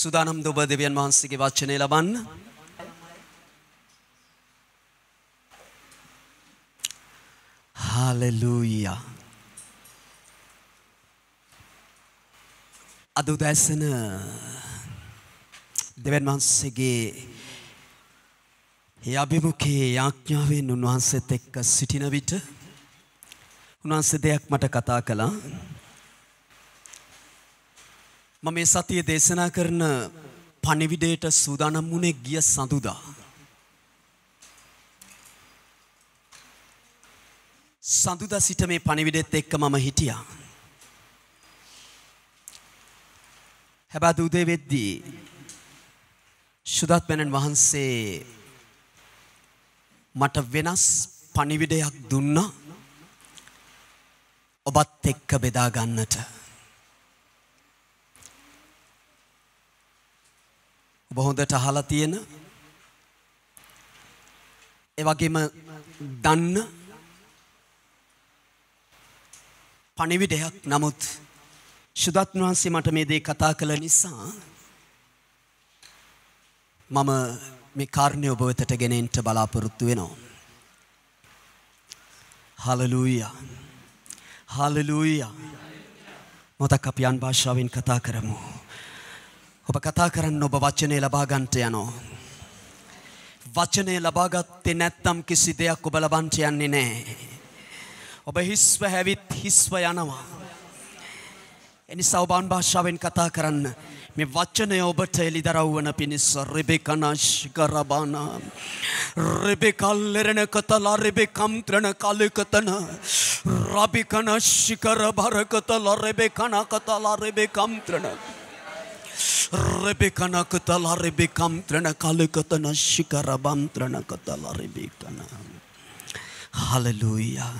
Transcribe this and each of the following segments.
සුදානම් ඔබ දෙවියන් වහන්සේගේ වචනය ලබන්න. හාලෙලූයා. අද උදෑසන දෙවියන් වහන්සේගේ ඒ අභිමුඛයේ යාඥාවෙන් උන්වහන්සේත් එක්ක සිටින විට උන්වහන්සේ දෙයක් මට කතා කළා. මම මේ සතියේ දේශනා කරන පණිවිඩයට සූදානම් වුණේ ගිය සඳුදා. සඳුදා සිට මේ පණිවිඩෙත් එක්ක මම හිටියා. හැබැයි උදේ වෙද්දී සුදාත්මයන් වහන්සේ මට වෙනස් පණිවිඩයක් දුන්නා ඔබත් එක්ක බෙදා ගන්නට. ඔබ හොඳට අහලා තියෙන ඒ වගේම දන්න පණිවිඩයක්. නමුත් සුදාත්ම වහන්සේ මට මේ දේ කතා කළ නිසා මම මේ කාරණේ ඔබ වෙතට ගෙනෙන්න බලාපොරොත්තු වෙනවා. හාලෙලූයා. හාලෙලූයා. මොතක් අපි අන් භාෂාවෙන් කතා කරමු. ඔබ කතා කරන්න ඔබ වචනේ ලබා ගන්නට යනවා. වචනේ ලබා ගත්තේ නැත්නම් කිසි දෙයක් ඔබ ලබන්නට යන්නේ නැහැ. ඔබ හිස්ව හැවිත් හිස්ව යනවා. එනිසා ඔබ අන් භාෂාවෙන් කතා කරන්න. මේ වචනය ඔබට එළිදරව් වන පිණිස රෙබෙකනා ශිකරබානා රෙබෙකල්ලරණ කතලා රෙබෙකම් ත්‍රණ කලකතන රබිකන ශිකර බරකතලා රෙබෙකන කතලා රෙබෙකම් ත්‍රණ රෙබෙකන කතලා රෙබෙකම් ත්‍රණ කලකතන ශිකරබම් ත්‍රණ කතලා රෙබෙකන. හාලෙලූයා.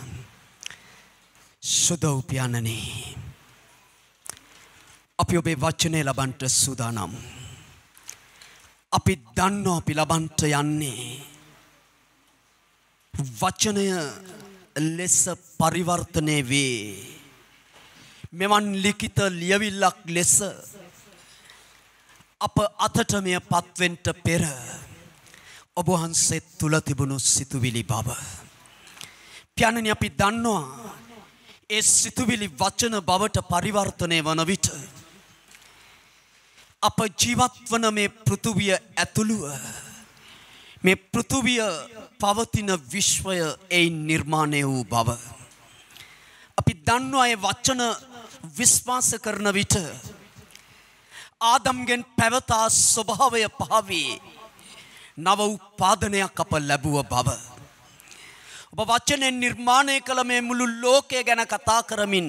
සුදෝපියානනේ අපි ඔබේ වචනේ ලබන්නට සූදානම්. අපි දන්නවා අපි ලබන්නට යන්නේ වචනය ලෙස පරිවර්තනය වේ. මෙවන් ලිඛිත ලියවිල්ලක් ලෙස අප අතට මෙය පත්වෙන්ට පෙර ඔබ වහන්සේ තුල තිබුණු සිතුවිලි බව. පියාණනි අපි දන්නවා ඒ සිතුවිලි වචන බවට පරිවර්තනය වන විට අප ජීවත් වන මේ පෘථුවිය ඇතුළුව මේ පෘථුවිය පවතින විශ්වය එයින් නිර්මාණය වූ බව. අපි දන්නවා ඒ වචන විශ්වාස කරන විට ආදම්ගෙන් පැවතා ස්වභාවය පහවී නව උපාදනයක් අප ලැබුව බව. ඔබ වචනෙන් නිර්මාණය කළ මේ මුළු ලෝකය ගැන කතා කරමින්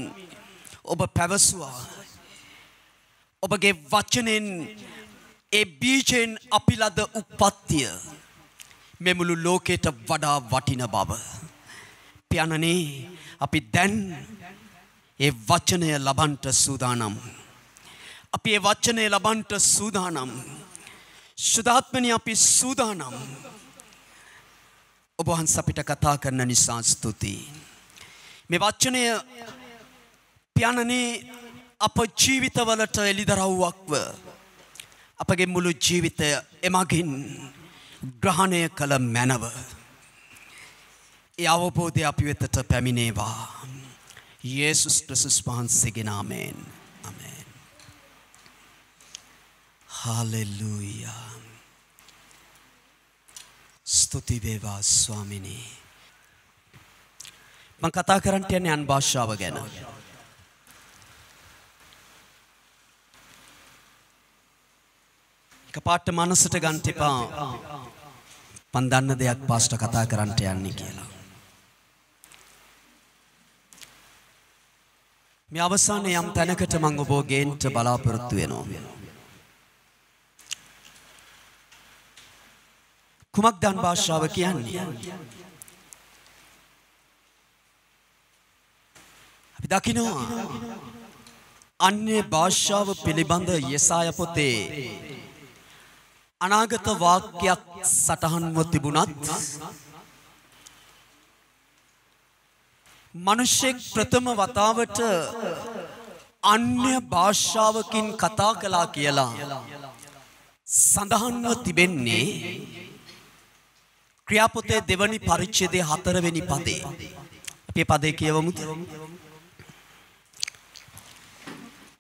ඔබ පැවසුවා. ඔබගේ වචනෙන් ඒ බීජයෙන් අපි ලද උප්පත්තිය මේ මුළු ලෝකයට වඩා වටින බව. පියාණනි අපි දැන් ඒ වචනය ලබන්නට සූදානම්. අපි ඒ වචනය ලබන්නට සූදානම්. සුදාත්මනි අපි සූදානම්. ඔබ වහන්සේ අපිට කතා කරන නිසා ස්තුතියි. මේ වචනය පියාණනි අප ජීවිතවලට එළිදරව්වක්ව අපගේ මුළු ජීවිතය එමගින් ග්‍රහණය කළ මැනව. ඒ අවබෝධය අපි වෙතට පැමිණේවා. යේසුස් ක්‍රිස්තුස් වහන්සේගේ නාමයෙන්. ආමේන්. හාලෙලූයා. ස්තුති වේවා ස්වාමිනී. මම කතා කරන්න යන්නේ අන් භාෂාව ගැන. එකපාරට මනසට ගන්න එපා මන් දන්න දෙයක් පාස්ට කතා කරන්න යන්නේ කියලා. මේ අවසානයේ යම් තැනකට මම ඔබ ගේන්න බලාපොරොත්තු වෙනවා. කුමක්ද අන් භාෂාව කියන්නේ? අපි දකිනවා අන්‍ය භාෂාව පිළිබඳ යෙසායා පොතේ අනාගත වාක්‍යයක් සටහන්ව තිබුණත් මිනිසෙක් ප්‍රථම වතාවට අන්‍ය භාෂාවකින් කතා කළා කියලා සඳහන්ව තිබෙන්නේ ක්‍රියාපොතේ දෙවනි පරිච්ඡේදයේ 4 වෙනි පදේ. අපි පදේ කියවමුද?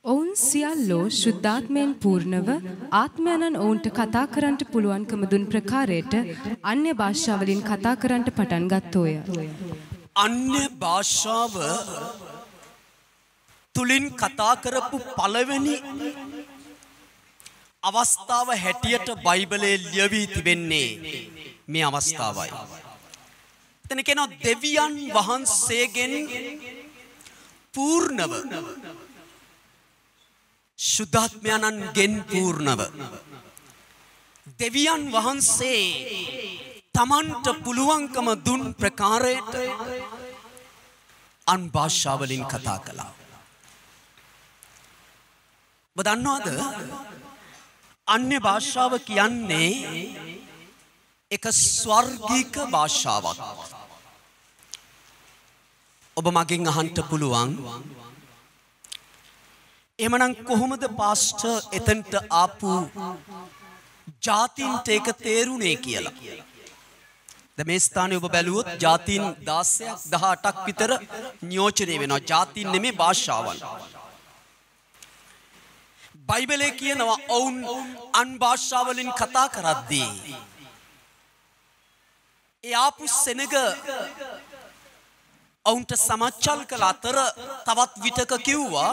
ඔවුන් සියල්ලෝ ශුද්ධාත්මයෙන් පූර්ණව ආත්මයන්න් ඔවුන්ට කතා කරන්නට පුළුවන්කම දුන් ප්‍රකාරයට අන්‍ය භාෂාවලින් කතා කරන්නට පටන් ගත්තෝය. අන්‍ය භාෂාව තුලින් කතා කරපු පළවෙනි අවස්ථාව හැටියට බයිබලයේ ලියවී තිබෙන්නේ මේ අවස්ථාවයි. එතන කියනවා දෙවියන් වහන්සේගෙන් පූර්ණව ශුද්ධාත්මයන්ගෙන් පූර්ණව දෙවියන් වහන්සේ තමන්ට පුළුවන්කම දුන් ප්‍රකාරයට අන් භාෂාවලින් කතා කළා. ඔබ දන්නවද? අන්‍ය භාෂාව කියන්නේ එක ස්වර්ගික භාෂාවක්. ඔබ මගෙන් අහන්න පුළුවන් එහෙමනම් කොහොමද පාස්ටර් එතනට ආපු ජාතින්ට ඒක තේරුනේ කියලා. දැන් මේ ස්ථානයේ ඔබ බැලුවොත් ජාතින් 16ක් 18ක් විතර නියෝජනය වෙනවා. ජාතින් නෙමෙයි භාෂාවන්. බයිබලයේ කියනවා ඔවුන් අන් භාෂාවලින් කතා කරද්දී ඒ ආපු සෙනග ඔවුන්ට සමච්චල් කළ අතර තවත් විටක කිව්වා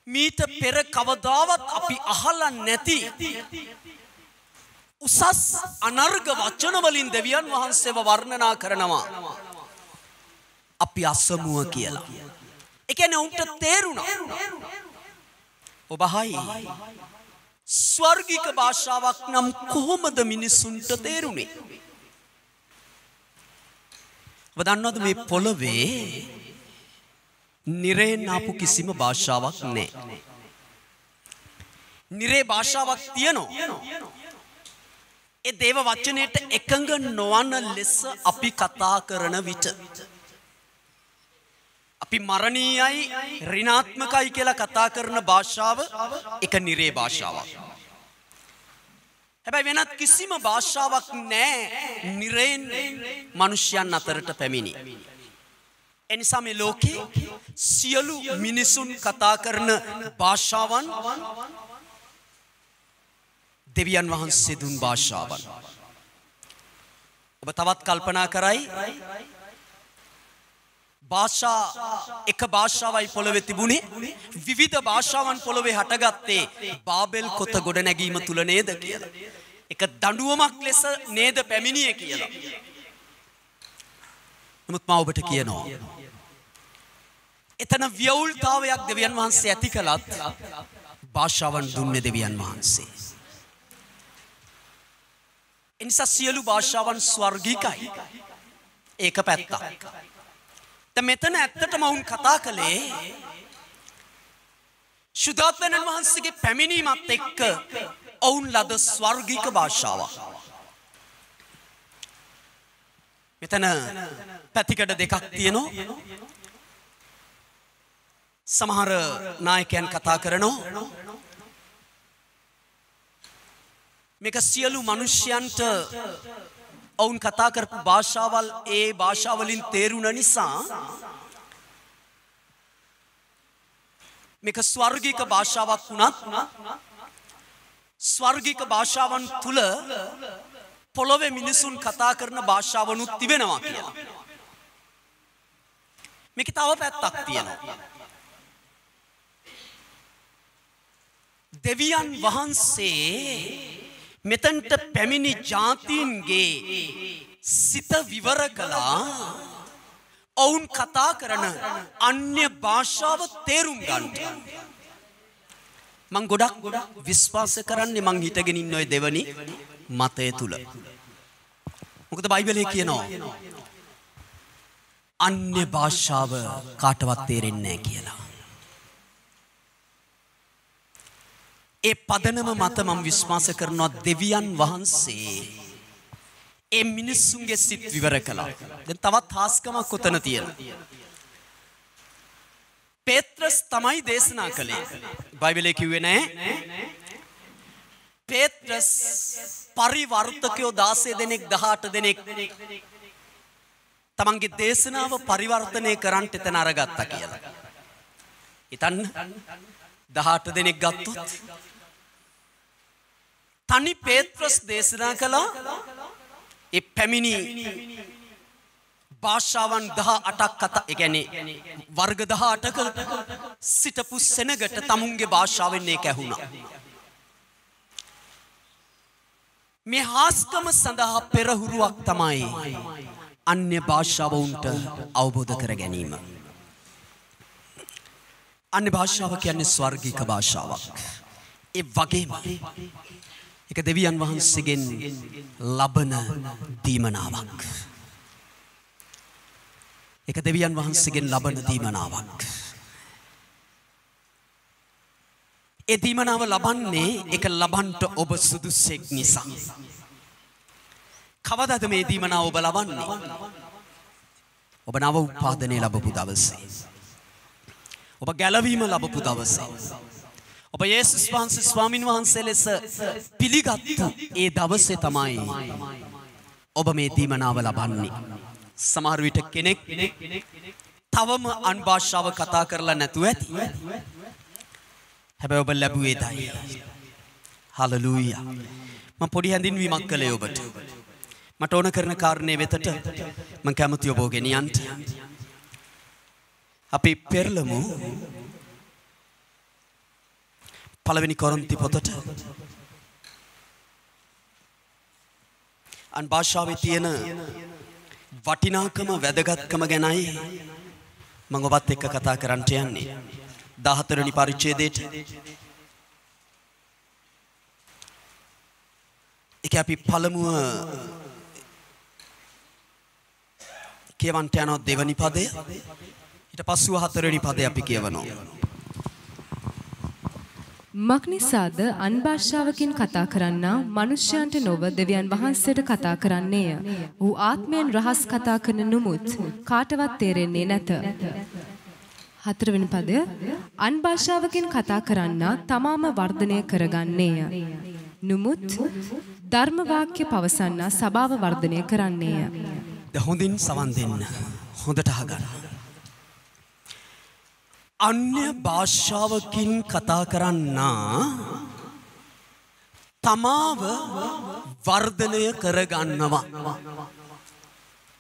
මීට පෙර කවදාවත් අපි අහලා නැති උසස් අනර්ග වචන වලින් දෙවියන් වහන්සේව වර්ණනා කරනවා අපි අසමුව කියලා. ඒ කියන්නේ උන්ට තේරුණා. ඔබ හයි ස්වර්ගික භාෂාවක් නම් කොහොමද මිනිසුන්ට තේරුනේ? ඔබ දන්නවද මේ පොළවේ නිරේන් ආපු කිසිම භාෂාවක් නැහැ. නිරේ භාෂාවක් තියෙනවා. ඒ දේව වචනයට එකඟ නොවන ලෙස අපි කතා කරන විට අපි මරණීයයි ඍණාත්මකයි කියලා කතා කරන භාෂාව එක නිරේ භාෂාවක්. හැබැයි වෙනත් කිසිම භාෂාවක් නැහැ නිරේන් මිනිසයන් අතරට පැමිණි. එනිසා මේ ලෝකේ සියලු මිනිසුන් කතා කරන භාෂාවන් දෙවියන් වහන්සේ දුන් භාෂාවන්. ඔබ තවත් කල්පනා කරයි භාෂා එක භාෂාවයි පොළවේ තිබුණේ විවිධ භාෂාවන් පොළවේ හටගත්තේ බාබෙල් කොත ගොඩ නැගීම තුල නේද කියලා. එක දඬුවමක් ලෙස නේද පැමිණියේ කියලා. නමුත් මා ඔබට කියනවා එතන ව්‍යවුල්තාවයක් දෙවියන් වහන්සේ ඇති කළත් භාෂාවන් දුන්නේ දෙවියන් වහන්සේ. එනිසා සියලු භාෂාවන් ස්වර්ගිකයි. ඒක පැත්තක්. දැන් මෙතන ඇත්තටම වුන් කතා කළේ ශුද්ධාත්මයන් වහන්සේගේ පැමිණීමත් එක්ක ඔවුන් ලද ස්වර්ගික භාෂාවක්. මෙතන පැතිකඩ දෙකක් තියෙනවා. සමහර නායකයන් කතා කරනවා මේක සියලු මිනිස්යන්ට ඔවුන් කතා කරපු භාෂාවල් ඒ භාෂාවලින් තේරුණ නිසා මේක ස්වර්ගික භාෂාවක් වුණත් ස්වර්ගික භාෂාවන් තුල පොළොවේ මිනිසුන් කතා කරන භාෂාවනුත් තිබෙනවා කියලා. මේක තව පැත්තක් තියෙනවා. දෙවියන් වහන්සේ මෙතනට පැමිණි ජාතීන්ගේ සිත විවර කළා ඔවුන් කතා කරන අන්‍ය භාෂාව තේරුම් ගන්නට. මම ගොඩක් විශ්වාස කරන්නේ මං හිතගෙන ඉන්න ඔය දෙවනි මතය තුල. මොකද බයිබලයේ කියනවා අන්‍ය භාෂාව කාටවත් තේරෙන්නේ නැහැ කියලා. ඒ පදනම මත මම විශ්වාස කරනවා දෙවියන් වහන්සේ ඒ මිනිස්සුන්ගේ සිත් විවර කළා. දැන් තවත් හාස්කමක් උතන තියෙනවා. පේත්‍රස් තමයි දේශනා කළේ. බයිබලයේ කිව්වේ නැහැ. පේත්‍රස් පරිවර්තකයෝ 16 දෙනෙක් 18 දෙනෙක් තමන්ගේ දේශනාව පරිවර්තනය කරන්න එතන අරගත්තා කියලා. හිතන්න 18 දෙනෙක් ගත්තොත් තනි පේත්‍රස් දේශනා කළා ඒ පැමිණි භාෂාවන් 18ක් කතා ඒ කියන්නේ වර්ග 18ක සිටපු සෙනගට තමුන්ගේ භාෂාවෙන් ඒක ඇහුණා. මේ හාස්කම සඳහා පෙරහුරුවක් තමයි අන්‍ය භාෂාව උන්ට අවබෝධ කර ගැනීම. අන්‍ය භාෂාව කියන්නේ ස්වර්ගික භාෂාවක්. ඒ වගේම ඒක දෙවියන් වහන්සේගෙන් ලබන දීමනාවක්. ඒක දෙවියන් වහන්සේගෙන් ලබන දීමනාවක්. ඒ දීමනාව ලබන්නේ ඒක ලබන්නට ඔබ සුදුසෙක් නිසා. කවදාද මේ දීමනාව ඔබ ලබන්නේ? ඔබ නව උපාදනය ලැබපු දවසේ. ඔබ ගැලවීම ලැබපු දවසේ. ඔබ යේසුස් වහන්සේ ස්වාමින් වහන්සේ ලෙස පිළිගත්තු ඒ දවසේ තමයි ඔබ මේ දීමනාව ලබන්නේ. සමහර විට කෙනෙක් තවම අන් භාෂාව කතා කරලා නැතුව ඇති. හැබැයි ඔබ ලැබුවේ දයි. හලෙලූයා. මම පොඩි හැඳින්වීමක් කළේ ඔබට. මට ඕන කරන කාරණේ වෙතට මම කැමති ඔබ ගෙනියන්න. අපි පෙරළමු පළවෙනි කොරින්ති පොතට. අන් භාෂාවේ තියෙන වටිනාකම වැදගත්කම ගැනයි මම ඔබත් එක්ක කතා කරන්න යන්නේ. 14 වෙනි පරිච්ඡේදයට. ඒක අපි පළමුව කියවන්ට යනවා දෙවනි පදය. ඊට පස්සෙ 4 වෙනි පදය අපි කියවනවා. මක්නිසාද අන් භාෂාවකින් කතා කරන්නා මනුෂ්‍යයන්ට නොව දෙවියන් වහන්සේට කතා කරන්නේය. ඌ ආත්මයෙන් රහස් කතා කරන නමුත් කාටවත් තේරෙන්නේ නැත. 4 වෙනි පදය අන් භාෂාවකින් කතා කරන්නා තමාම වර්ධනය කරගන්නේය. නමුත් ධර්ම වාක්‍ය පවසන්නා සභාව වර්ධනය කරන්නේය. හොඳින් සවන් දෙන්න. හොඳට අහගන්න. අන්‍ය භාෂාවකින් කතා කරන්නා තමාව වර්ධනය කරගන්නවා.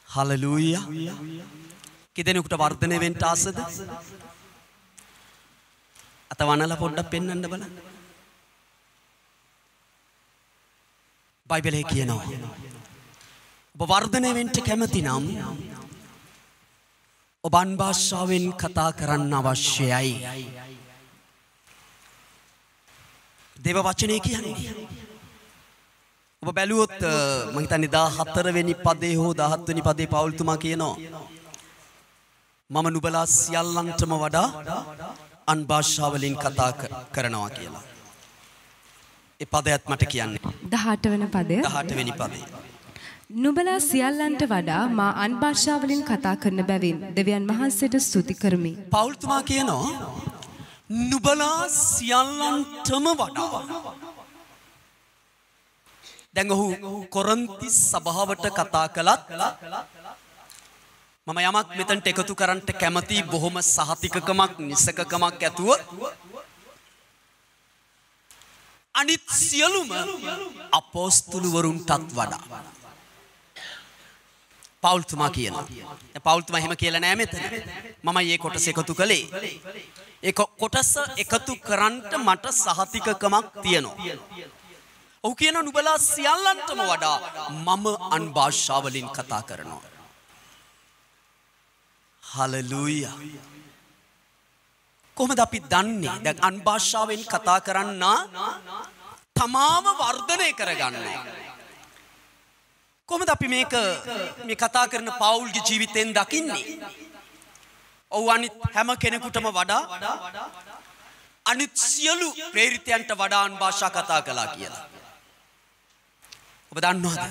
හලෙලූයා. කිදෙනෙකුට වර්ධනය වෙන්න ආසද? අතවනලා පොඩ්ඩක් පෙන්වන්න බලන්න. බයිබලයේ කියනවා ඔබ වර්ධනය වෙන්න කැමති නම් ඔබ අන් භාෂාවෙන් කතා කරන්න අවශ්‍යයි. දේව වචනේ කියන්නේ. ඔබ බැලුවොත් මම හිතන්නේ 14 වෙනි පදේ හෝ 17 වෙනි පදේ පවුල්තුමා කියනවා මම නුඹලා සියල්ලන්ටම වඩා අන් භාෂාවලින් කතා කරනවා කියලා. ඒ පදයත් මට කියන්නේ 18 වෙනි පදය. 18 වෙනි පදේ. නුඹලා සියල්ලන්ට වඩා මා අන් භාෂාවලින් කතා කරන බැවින් දෙවියන් වහන්සේට ස්තුති කරමි. පවුල්තුමා කියනවා නුඹලා සියල්ලන්ටම වඩා. දැන් ඔහු කොරින්ති සභාවට කතා කළත් මම යමක් මෙතනට එකතු කරන්නට කැමති බොහොම සහතිකකමක් නිසකකමක් ඇතුව අනිත් සියලුම අපොස්තුලවරුන්ටත් වඩා. පවුල්තුමා කියනවා. පවුල්තුමා එහෙම කියලා නෑ මෙතන. මම මේ කොටස එකතු කළේ. ඒ කොටස එකතු කරන්නට මට සහතිකකමක් තියෙනවා. ඔහු කියනවා නුඹලා සියල්ලන්ටම වඩා මම අන් භාෂාවලින් කතා කරනවා. හලෙලූයා. කොහොමද අපි දන්නේ? දැන් අන් භාෂාවෙන් කතා කරන්නා තමාව වර්ධනය කරගන්නවා. කොහොමද අපි මේ කතා කරන පවුල්ගේ ජීවිතෙන් දකින්නේ? ඔව් අනිත් හැම කෙනෙකුටම වඩා අනිත් සියලු ප්‍රේරිතයන්ට වඩා අන් භාෂා කතා කළා කියලා. ඔබ දන්නවද?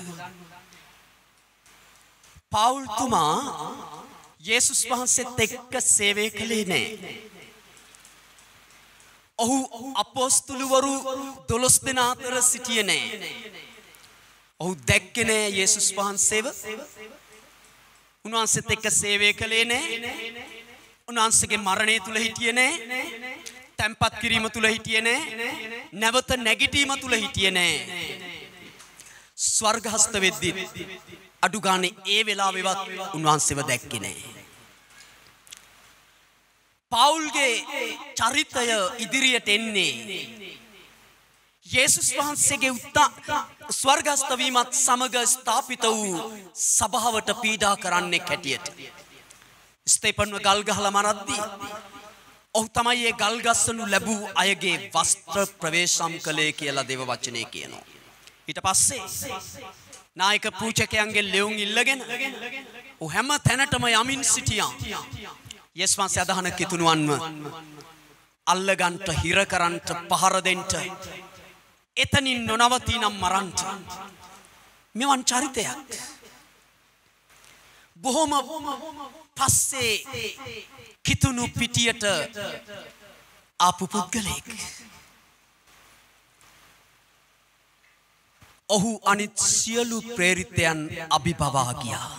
පවුල්තුමා යේසුස් වහන්සේත් එක්ක සේවය කළේ නෑ. ඔහු අපොස්තුලවරු 12 දෙනා අතර සිටියේ නැහැ. ඔහු දැක්කේ නැහැ යේසුස් වහන්සේව. උන්වහන්සේත් එක්ක සේවය කළේ නැහැ. උන්වහන්සේගේ මරණය තුල හිටියේ නැහැ. තැන්පත් කිරීම තුල හිටියේ නැහැ. නැවත නැගිටීම තුල හිටියේ නැහැ. ස්වර්ගහස්ත වෙද්දි අඩු ගානේ ඒ වෙලාවෙවත් උන්වහන්සේව දැක්කේ නැහැ. පෞල්ගේ චරිතය ඉදිරියට එන්නේ යේසුස් වහන්සේගේ ස්වර්ගස්ත වීමත් සමග ස්ථාපිත වූ සභාවට පීඩා කරන්නේ කැටියට. ස්තේපන්ව ගල් ගහලා මරද්දී ඔහු තමයි ඒ ගල් ගස්සනු ලැබූ අයගේ වස්ත්‍ර ප්‍රවේශම් කළේ කියලා දේව වචනේ කියනවා. ඊට පස්සේ නායක පූජකයන්ගේ ලෙවුන් ඉල්ලගෙන ඔහු හැම තැනටම යමින් සිටියා. යේසුස් වහන්සේ අදහන කිතුණුවන්ව අල්ලගන්ට හිර කරන්ට පහර දෙන්ට එතනින් නොනවතී නම් මරන්ට මෙවන් චරිතයක්. බොහොම පස්සේ කිතුණු පිටියට ආපු පුද්ගලෙක්. ඔහු අනිත් සියලු ප්‍රේරිතයන් අභිබවා ගියා.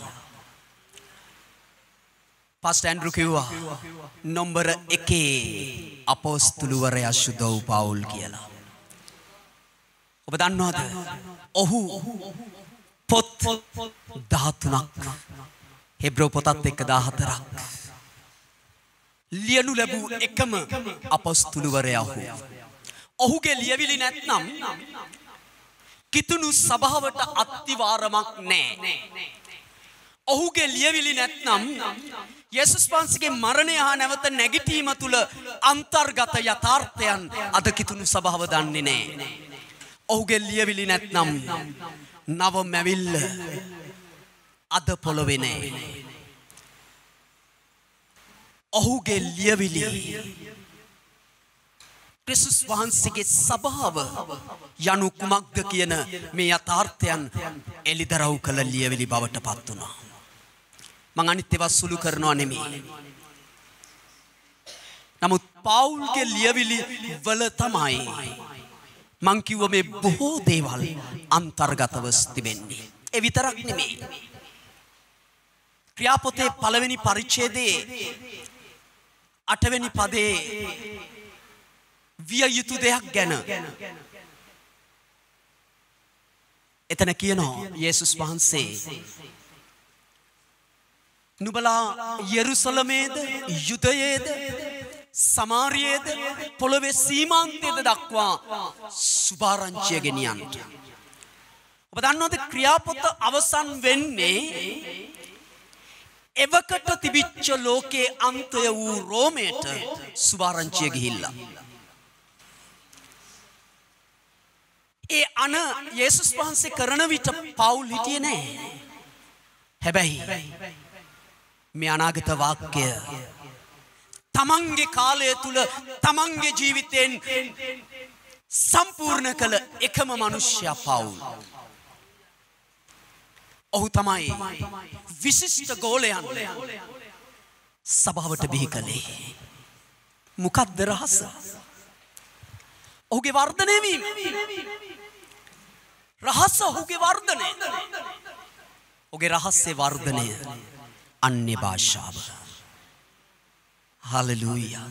පාස්ටර් ඇන්ඩ්‍රු කිව්වා නම්බර 1 අපොස්තුලවරයා සුදව් පවුල් කියලා. ඔබ දන්නවද? ඔහු පොත් 13ක් හෙබ්‍රෝ පොතත් එක්ක 14ක් ලියනු ලැබූ එකම අපොස්තුලවරයා ඔහු. ඔහුගේ ලියවිලි නැත්නම් කිතුණු සභාවට අත්තිවාරමක් නැහැ. ඔහුගේ ලියවිලි නැත්නම් යේසුස් වහන්සේගේ මරණය හා නැවත නැගිටීම තුල අන්තර්ගත යථාර්ථයන් අද කිතුණු සභාව දන්නේ නැහැ. ඔහුගේ ලියවිලි නැත්නම් නව මැවිල්ල අද පොළොවේ නැහැ. ඔහුගේ ලියවිලි ක්‍රිස්තුස් වහන්සේගේ සභාව යනු කුමක්ද කියන මේ යථාර්ථයන් එලිදරව් කළ ලියවිලි බවට පත් වුණා. මං අනිත් ඒවා සුළු කරනවා නෙමෙයි. නමුත් පෞල්ගේ ලියවිලි වල තමයි මං කිව්ව මේ බොහෝ දේවල් අන්තර්ගතව තිබෙන්නේ. ඒ විතරක් නෙමෙයි. ක්‍රියාපොතේ පළවෙනි පරිච්ඡේදයේ 8 වෙනි පදයේ විය යුතු දෙයක් ගැන එතන කියනවා යේසුස් වහන්සේ නුඹලා යෙරුසලමේද යුදයේද සමාරියේද පොළොවේ සීමාන්තයේද දක්වා සුභාරංචිය ගෙනියන්න. ඔබ දන්නවද ක්‍රියාපොත අවසන් වෙන්නේ එවකට තිබිච්ච ලෝකේ අන්තය වූ රෝමයට සුභාරංචිය ගිහිල්ලා. ඒ අන යේසුස් වහන්සේ කරන විට පවුල් හිටියේ නැහැ. හැබැයි මේ අනාගත වාක්‍ය තමන්ගේ කාලය තුල තමන්ගේ ජීවිතෙන් සම්පූර්ණ කළ එකම මිනිසයා පවුල්. ඔහු තමයි විශිෂ්ට ගෝලයන් සභාවට බිහි කළේ. මොකක්ද රහස? ඔහුගේ වර්ධනය වීම. රහස ඔහුගේ වර්ධනය. ඔහුගේ රහස්‍ය වර්ධනය අන්‍ය භාෂාව. හලෙලූයා.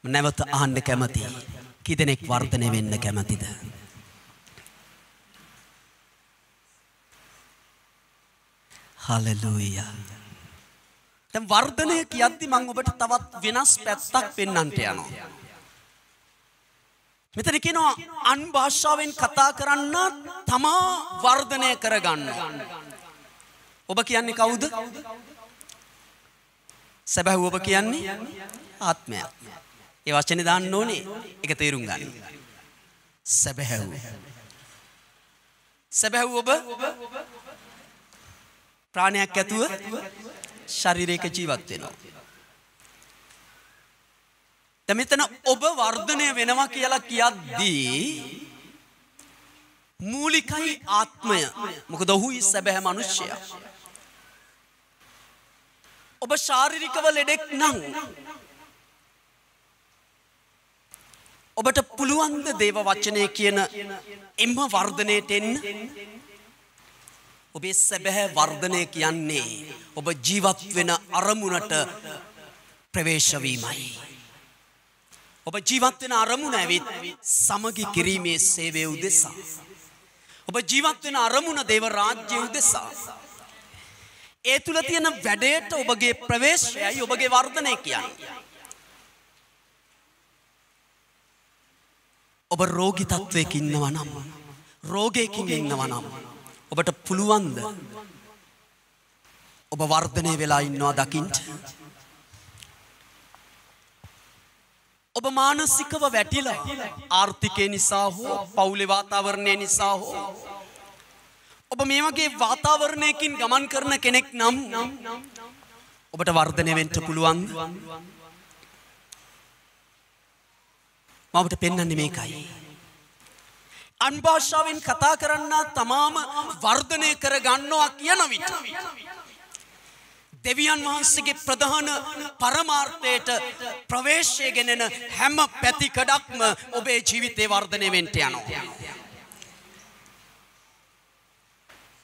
නැවත අහන්න කැමති. කීදෙනෙක් වර්ධනය වෙන්න කැමතිද? හලෙලූයා. දැන් වර්ධනය කියද්දි මම ඔබට තවත් වෙනස් පැත්තක් පෙන්වන්නට යනවා. මෙතන කියනවා අන් භාෂාවෙන් කතා කරන්න තමා වර්ධනය කරගන්න. ඔබ කියන්නේ කවුද? සැබෑ ඔබ කියන්නේ ආත්මය. ඒ වචනේ දාන්න ඕනේ. ඒක තේරුම් ගන්න. සැබෑ ඔබ ප්‍රාණයක් ඇතුව ශරීරයක ජීවත් වෙනවා. දැන් මෙතන ඔබ වර්ධනය වෙනවා කියලා කියද්දී මූලිකයි ආත්මය. මොකද ඔහුයි සැබෑ මිනිසයා. ඔබ ශාරීරිකව ලෙඩෙක් නම් ඔබට පුළුවන් ද දේව වචනේ කියන එම වර්ධනයට එන්න? ඔබේ සැබෑ වර්ධනය කියන්නේ ඔබ ජීවත් වෙන අරමුණට ප්‍රවේශ වීමයි. ඔබ ජීවත් වෙන අරමුණ ඇවිත් සමගි කිරීමේ සේවය උදෙසා. ඔබ ජීවත් වෙන අරමුණ දේව රාජ්‍ය උදෙසා. ඒ තුල තියෙන වැඩේට ඔබගේ ප්‍රවේශයයි ඔබගේ වර්ධනය කියන්නේ. ඔබ රෝගී තත්වයක ඉන්නවා නම්, රෝගයකින් ඉන්නවා නම් ඔබට පුළුවන්ද ඔබ වර්ධනය වෙලා ඉන්නවා දකින්න? ඔබ මානසිකව වැටිලා ආර්ථිකය නිසා හෝ පවුලේ වාතාවරණය නිසා හෝ ඔබ මේ වගේ වාතාවරණයකින් ගමන් කරන කෙනෙක් නම් ඔබට වර්ධනය වෙන්න පුළුවන්. මම ඔබට පෙන්වන්නේ මේකයි. අන් භාෂාවෙන් කතා කරන්න තමාම වර්ධනය කර ගන්නවා කියන විට දෙවියන් වහන්සේගේ ප්‍රධාන පරමාර්ථයට ප්‍රවේශය ගෙනෙන හැම පැතිකඩක්ම ඔබේ ජීවිතේ වර්ධනය වෙන්න යනවා.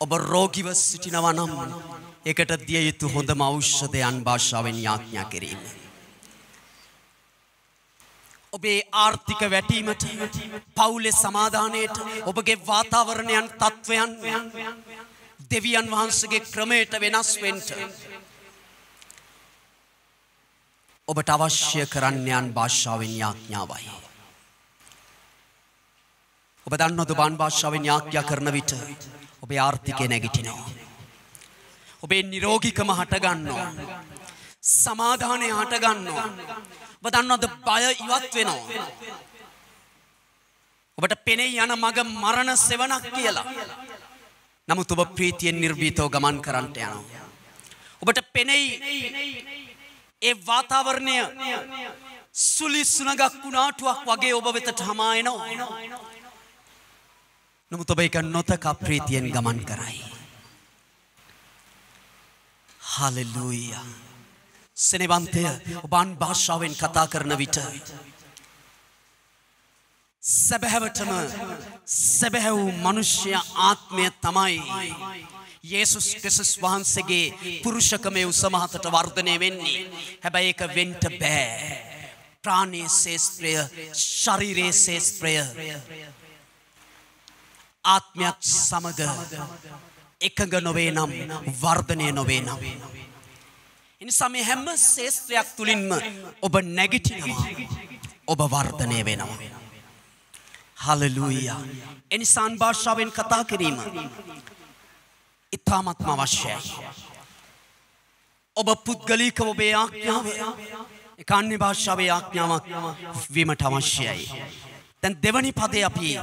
ඔබ රෝගීව සිටිනවා නම් ඒකට දිය යුතු හොඳම ඖෂධය අන් භාෂාවෙන් යාඥා කිරීම. ඔබේ ආර්ථික වැටීමට, පවුලේ සමාදානයට, ඔබගේ වාතාවරණයන් තත්වයන් දෙවියන් වහන්සේගේ ක්‍රමයට වෙනස් වෙන්න ඔබට අවශ්‍ය කරන්නේ අන් භාෂාවෙන් යාඥාවයි. ඔබ දන්නවද අන් භාෂාවෙන් යාඥා කරන විට ඔබේ ආර්ථිකය නැගිටිනවා. ඔබේ නිරෝගීකම හට ගන්නවා. සමාදානය හට ගන්නවා. ඔබ දන්නවද බය ඉවත් වෙනවා. ඔබට පෙනේ යන මග මරණ සෙවණක් කියලා. නමුත් ඔබ ප්‍රීතියෙන් නිර්භීතව ගමන් කරන්නට යනවා. ඔබට පෙනෙයි ඒ වාතාවරණය සුලි සුනගක් කුණාටුවක් වගේ ඔබ වෙතට හමා එනවා. නමුත් ඔබ ඒක නොතකා ප්‍රීතියෙන් ගමන් කරයි. හලෙලූයා. සෙනෙවන්තය, ඔබ අන් භාෂාවෙන් කතා කරන විට සැබෑවටම සැබෑ වූ මනුෂ්‍ය ආත්මය තමයි යේසුස් ක්‍රිස්තුස් වහන්සේගේ පුරුෂකමේ උසමහතට වර්ධනය වෙන්නේ. හැබැයි ඒක වෙන්න බෑ. ප්‍රාණයේ ශේස්ත්‍රය, ශරීරයේ ශේස්ත්‍රය ආත්මයක් සමග එකඟ නොවේ නම්, වර්ධනය නොවේ නම්, එනිසා මේ හැම ශේස්ත්‍රයක් තුලින්ම ඔබ නැගිටිනවා, ඔබ වර්ධනය වෙනවා. හලෙලූයා. එනිසා අන් භාෂාවෙන් කතා කිරීම ඉතාමත්ම අවශ්‍යයි. ඔබ පුද්ගලිකව ඔබේ ආඥාව ඒක අන්‍ය භාෂාවේ ආඥාවක් වීමට අවශ්‍යයි. දැන් දෙවනි පදේ අපි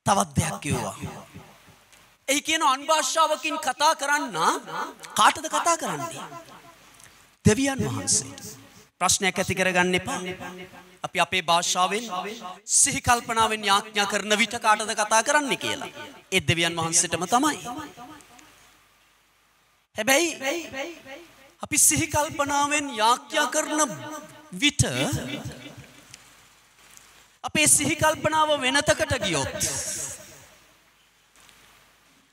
තවත් දෙයක් කිව්වා. ඒ කියන අන් භාෂාවකින් කතා කරන්න කාටද කතා කරන්නේ? දෙවියන් වහන්සේට. ප්‍රශ්නයක් ඇති කරගන්න එපා. අපි අපේ භාෂාවෙන් සිහි කල්පනාවෙන් යාඥා කරන විට කාටද කතා කරන්නේ කියලා. ඒ දෙවියන් වහන්සේටම තමයි. හැබැයි අපි සිහි කල්පනාවෙන් යාඥා කරන විට අපේ සිහි කල්පනාව වෙනතකට ගියොත්,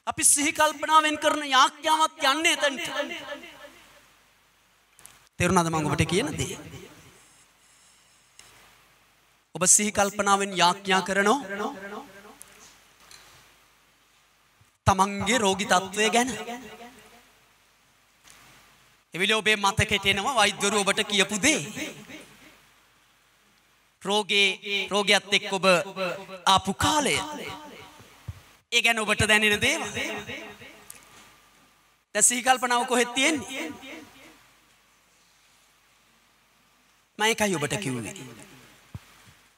අපි සිහි කල්පනාවෙන් කරන යාඥාවක් යන්නේ එතනට. තේරුණාද මම ඔබට කියන දේ? ඔබ සිහි කල්පනාවෙන් යාඥා කරනවා තමන්ගේ රෝගී තත්වය ගැන. එවිල ඔබේ මතකෙට එනවා වෛද්‍යවරු ඔබට කියපු දේ. රෝගයත් එක්ක ඔබ ආපු කාලය, ඒ ගැන ඔබට දැනෙන දේවල්. දැන් සිහි කල්පනාව කොහෙද තියෙන්නේ? මම ඒකයි ඔබට කිව්වේ.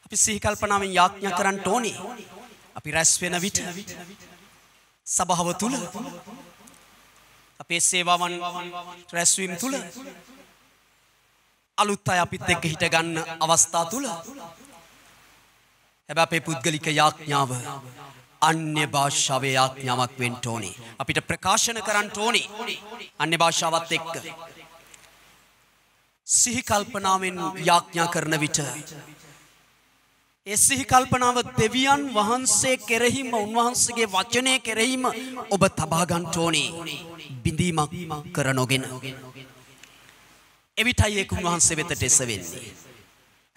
අපි සිහි කල්පනාවෙන් යාඥා කරන්න ඕනේ. අපි රැස් වෙන විට සභාව තුල, අපේ සේවාවන් රැස්වීම තුල, අලුත් අය අපිත් එක්ක හිට ගන්න අවස්ථා තුල, හැබැයි අපේ පුද්ගලික යාඥාව අන්‍ය භාෂාවේ යාඥාවක් වෙන්න ඕනේ. අපිට ප්‍රකාශන කරන්න ඕනේ අන්‍ය භාෂාවත් එක්ක. සිහි කල්පනාවෙන් යාඥා කරන විට ඒ සිහි කල්පනාව දෙවියන් වහන්සේ කෙරෙහිම උන්වහන්සේගේ වචනය කෙරෙහිම ඔබ තබා ගන්න ඕනේ. බිඳීමක් කර නොගෙන. එවිටයි ඒක උන්වහන්සේ වෙතට එසවෙන්නේ.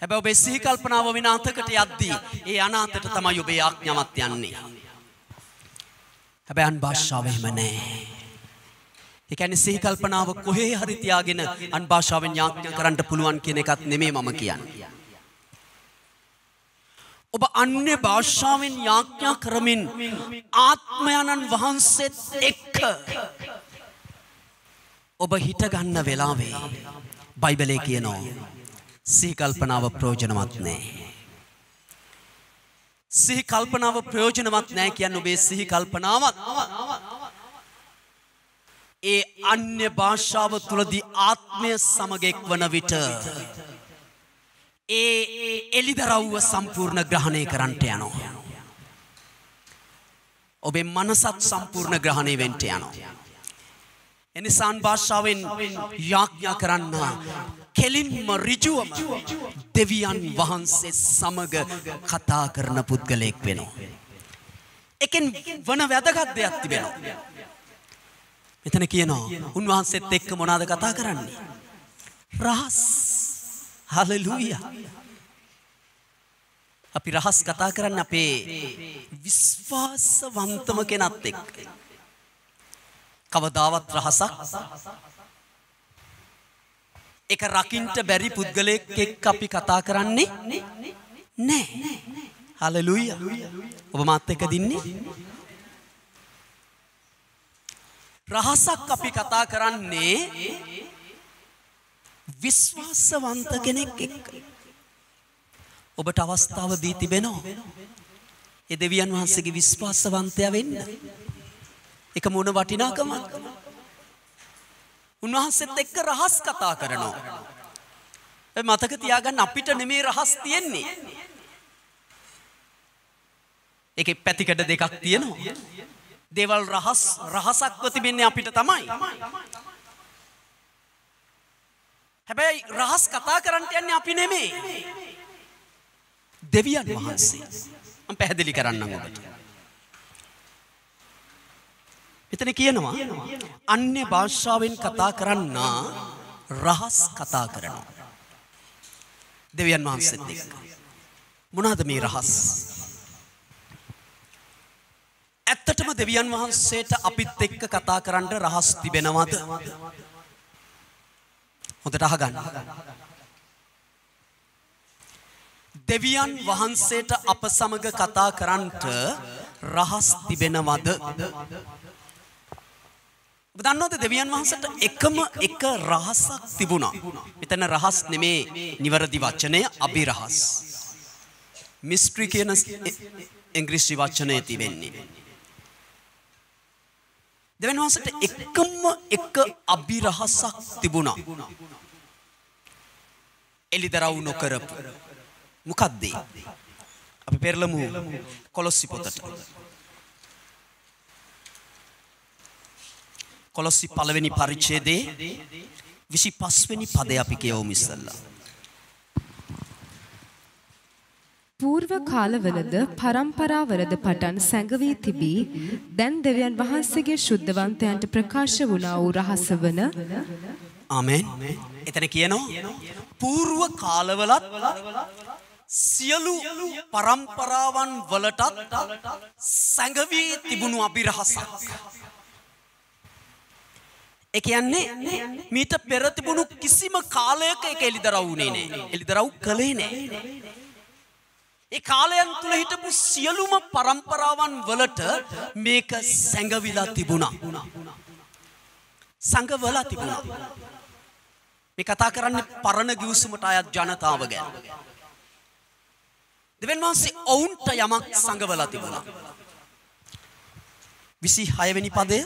හැබැයි ඔබේ සිහි කල්පනාව විනාතකට යද්දී ඒ අනාතයට තමයි ඔබේ ආඥාවත් යන්නේ. හැබැයි අන් භාෂාව එහෙම නැහැ. ඒ කියන්නේ සිහි කල්පනාව කොහේ හරි තියාගෙන අන් භාෂාවෙන් යාඥා කරන්න පුළුවන් කියන එකත් නෙමෙයි මම කියන්නේ. ඔබ අන්‍ය භාෂාවෙන් යාඥා කරමින් ආත්මයන්න් වහන්සේත් එක්ක ඔබ හිට ගන්න වෙලාවේ බයිබලයේ කියනවා සිහි කල්පනාව ප්‍රයෝජනවත් නැහැ. සිහි කල්පනාව ප්‍රයෝජනවත් නැහැ කියන්නේ ඔබේ සිහි කල්පනාවත් ඒ අන්‍ය භාෂාව තුලදී ආත්මය සමග එක්වන විට ඒ එලිදරව්ව සම්පූර්ණ ග්‍රහණය කරන්නට යනවා. ඔබේ මනසත් සම්පූර්ණ ග්‍රහණය වෙන්න යනවා. එනිසා භාෂාවෙන් යාඥා කරන්න කෙලින්ම ඍජුවම දෙවියන් වහන්සේ සමග කතා කරන පුද්ගලයෙක් වෙනවා. එකෙන් වන වැදගත් දෙයක් තිබෙනවා. මෙතන කියනවා උන්වහන්සේත් එක්ක මොනවාද කතා කරන්නේ? රහස්. හලෙලූයා. අපි රහස් කතා කරන්නේ අපේ විශ්වාසවන්තම කෙනත් එක්ක. කවදාවත් රහසක් එක රකින්ට බැරි පුද්ගලයෙක් එක්ක අපි කතා කරන්නේ නැහැ. හලෙලූයා. ඔබ මාත් එක්ක දින්නේ රහසක් අපි කතා කරන්නේ විශ්වාසවන්ත කෙනෙක් එක්ක. ඔබට අවස්ථාව දී තිබෙනවා ඒ දෙවියන් වහන්සේගේ විශ්වාසවන්තයා වෙන්න. ඒක මොන වටිනාකමක්. උන්වහන්සේත් එක්ක රහස් කතා කරනවා. ඒ මතක තියාගන්න අපිට නෙමේ රහස් තියෙන්නේ. ඒකේ පැතිකඩ දෙකක් තියෙනවා. දේවල් රහසක්ව තිබෙන්නේ අපිට තමයි. හැබැයි රහස් කතා කරන්න යන්නේ අපි නෙමේ. දෙවියන් වහන්සේ. මම පැහැදිලි කරන්නම් ඔබට. මෙතන කියනවා අන්‍ය භාෂාවෙන් කතා කරන්න රහස් කතා කරනවා. දෙවියන් වහන්සේත් එක්ක. මොනවාද මේ රහස්? ඇත්තටම දෙවියන් වහන්සේට අපිත් එක්ක කතා කරන්න රහස් තිබෙනවද? හොඳට අහගන්න. දෙවියන් වහන්සේට අප සමග කතා කරන්නට රහස් තිබෙනවද? ඔබ දන්නවද දෙවියන් වහන්සේට එකම එක රහසක් තිබුණා. මෙතන රහස් නෙමේ නිවැරදි වචනය අභිරහස්. මිස්ට්‍රි කියන ඉංග්‍රීසි වචනය තිබෙන්නේ. දෙවියන් වහන්සේට එකම එක අභිරහසක් තිබුණා. එලිදරව් නොකරපු. මොකක්ද? අපි පෙරලමු කොලොස්සි පොතට. කොලොස්සි පළවෙනි පරිච්ඡේදයේ 25 වෙනි පදය අපි කියවමු ඉස්සල්ලා. పూర్ව කාලවලද පරම්පරාවලද පටන් සැඟවී තිබී දැන් දෙවියන් වහන්සේගේ ශුද්ධවන්තයන්ට ප්‍රකාශ වුණා වූ රහස වන ආමෙන්. එතන කියනවා పూర్ව කාලවලත් සියලු පරම්පරාවන් වලටත් සැඟවී තිබුණු අභිරහසක්. ඒ කියන්නේ මීට පෙර තිබුණු කිසිම කාලයක ඒක එලිදරව් වුණේ නැහැ. එලිදරව් කළේ නැහැ. ඒ කාලයන් තුල හිටපු සියලුම පරම්පරාවන් වලට මේක සැඟවිලා තිබුණා. සංගවලා තිබුණා. මේ කතා කරන්නේ පරණ ගිවිසුමට අයත් ජනතාව ගැන. දෙවියන් වහන්සේ ඔවුන්ට යමක් සංගවලා තිබුණා. 26 වෙනි පදය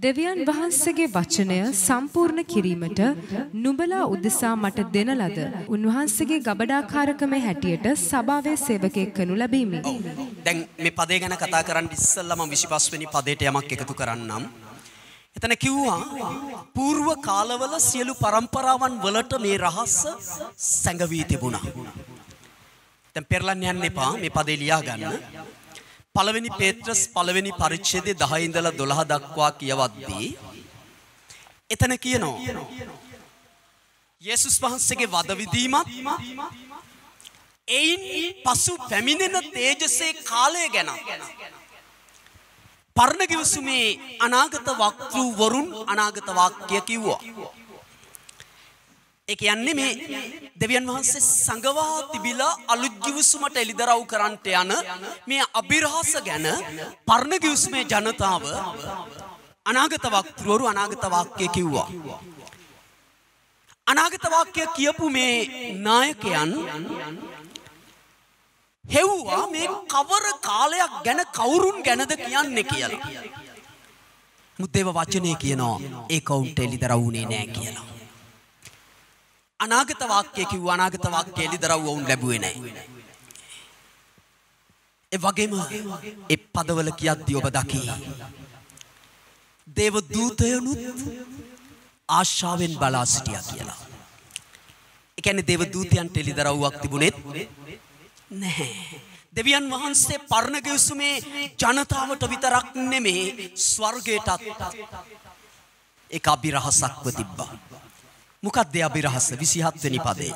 දෙවියන් වහන්සේගේ වචනය සම්පූර්ණ කිරීමට නුඹලා උදෙසා මට දෙන ලද උන්වහන්සේගේ ගබඩාකාරකමේ හැටියට සභාවේ සේවකයෙක් කරනු ලැබීමි. දැන් මේ පදේ ගැන කතා කරන්න ඉස්සෙල්ලා මම 25 වෙනි පදයට යමක් එකතු කරන්නම්. එතන කිව්වා పూర్ව කාලවල සියලු පරම්පරාවන් වලට මේ රහස සැඟවී තිබුණා. දැන් පෙරලන්න යන්න එපා මේ පදේ ලියා ගන්න. පළවෙනි පේත්‍රස් පළවෙනි පරිච්ඡේදයේ 10 ඉඳලා 12 දක්වා කියවද්දී එතන කියනවා යේසුස් වහන්සේගේ වද විදීමත් එයින් පසු පැමිණෙන තේජසේ කාලය ගැන පරණ කිවිසුමේ අනාගත වක්තෘවරුන් අනාගත වාක්‍ය කිව්වා. ඒ කියන්නේ මේ දෙවියන් වහන්සේ සංගවා තිබිලා අලුත් කිවිසුමට එලිදරව් කරන්නට යන මේ අභිරහස ගැන පරණ කිවිසුමේ ජනතාව අනාගත වක්තෘවරු අනාගත වාක්‍ය කිව්වා. අනාගත වාක්‍ය කියපු මේ නායකයන් හෙව්වා මේ කවර කාලයක් ගැන කවුරුන් ගැනද කියන්නේ කියලා. මුදේව වචනේ කියනවා ඒක උන්ට එලිදරව් වුණේ නෑ කියලා. අනාගත වාක්‍ය කිව්ව අනාගත වාක්‍ය එලිදරව් වුන් ලැබුවේ නෑ. ඒ වගේම ඒ පදවල කියද්දී ඔබ දකි. දේව දූතයනුත් ආශාවෙන් බලා සිටියා කියලා. ඒ කියන්නේ දේව දූතයන්ට එලිදරව්වක් තිබුණෙත් නැහැ. දෙවියන් වහන්සේ පරණ කිවිසුමේ ජනතාවට විතරක් නෙමේ ස්වර්ගයටත් ඒක අභිරහසක්ව තිබ්බා. මොකක්ද ඒ අභිරහස? 27 වෙනි පදේ.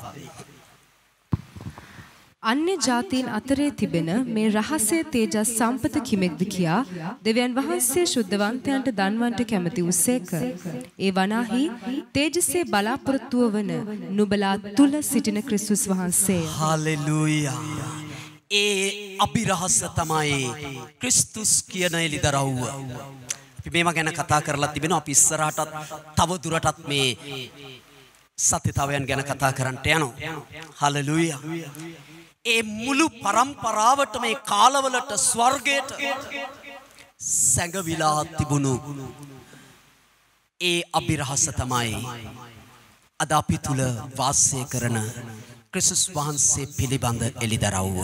අන්‍ය ජාතීන් අතරේ තිබෙන මේ රහසේ තේජස් සම්පත කිමෙක්ද කියා දෙවියන් වහන්සේ ශුද්ධවන්තයන්ට දන්වන්ට කැමති වූසේක. ඒ වනාහි තේජසේ බලාපොරොත්තුව වන නුබලා තුල සිටින ක්‍රිස්තුස් වහන්සේ. හාලෙලූයා. ඒ අභිරහස තමයි ක්‍රිස්තුස් කියන එලිදරව්ව. අපි මේවා ගැන කතා කරලා තිබෙනවා. අපි ඉස්සරහටත් තව දුරටත් මේ සත්‍යතාවයන් ගැන කතා කරන්නට යනවා. හාලෙලූයා. ඒ මුළු පරම්පරාවට මේ කාලවලට ස්වර්ගයට සැඟවිලා තිබුණු ඒ අභිරහස තමයි අද අපි තුල වාසය කරන ක්‍රිස්තුස් වහන්සේ පිළිබඳ එළිදරව්ව.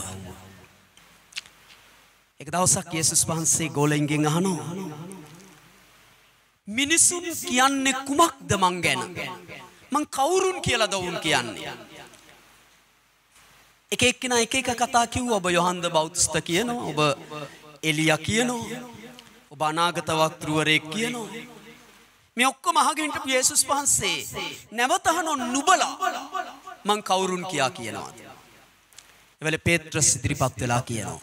එක දවසක් යේසුස් වහන්සේ ගෝලයින්ගෙන් අහනවා මිනිසුන් කියන්නේ කුමක්ද මං ගැන? මං කවුරුන් කියලාද වුන් කියන්නේ? එක එක්කෙනා එක එක කතා කිව්වා. ඔබ යොහන්ද බෞතිස්ත කියනවා, ඔබ එලියා කියනවා, ඔබ අනාගත වක්තෘවරයෙක් කියනවා. මේ ඔක්කොම අහගෙන හිටපු යේසුස් වහන්සේ නැවත අහනවා නුඹලා මං කවුරුන් කියා කියනවාද? එවල පේත්‍රස් ඉදිරිපත් වෙලා කියනවා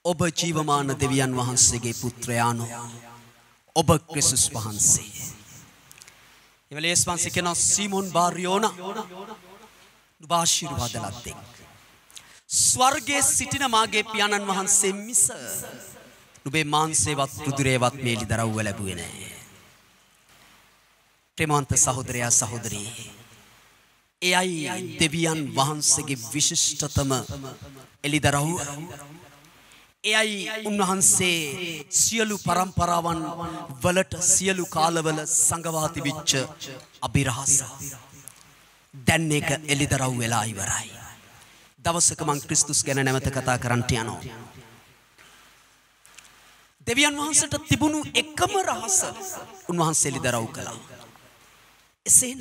ඔබ ජීවමාන දෙවියන් වහන්සේගේ පුත්‍රයාණෝ, ඔබ ක්‍රිස්තුස් වහන්සේ. එවල යේසුස් වහන්සේ කියනවා සීමොන් බාරියෝනා නුඹ ආශිර්වාද ලද්දෙක්. ස්වර්ගයේ සිටින මාගේ පියාණන් වහන්සේ මිස නුඹේ මාංශේවත් රුධිරේවත් මේ එළිදරව්ව ලැබුවේ නැහැ. ප්‍රේමවන්ත සහෝදරයා සහෝදරී, එයයි දෙවියන් වහන්සේගේ විශිෂ්ටතම එළිදරව්ව. එයයි උන්වහන්සේ සියලු පරම්පරාවන් වලට සියලු කාලවල සංගවා තිබිච්ච අභිරහස. දැන් ඒක එළිදරව් වෙලා ඉවරයි. දවසක මං ක්‍රිස්තුස් ගැන නැවත කතා කරන්නට යනවා. දෙවියන් වහන්සේට තිබුණු එකම රහස උන්වහන්සේ එළිදරව් කළා. එසේනම්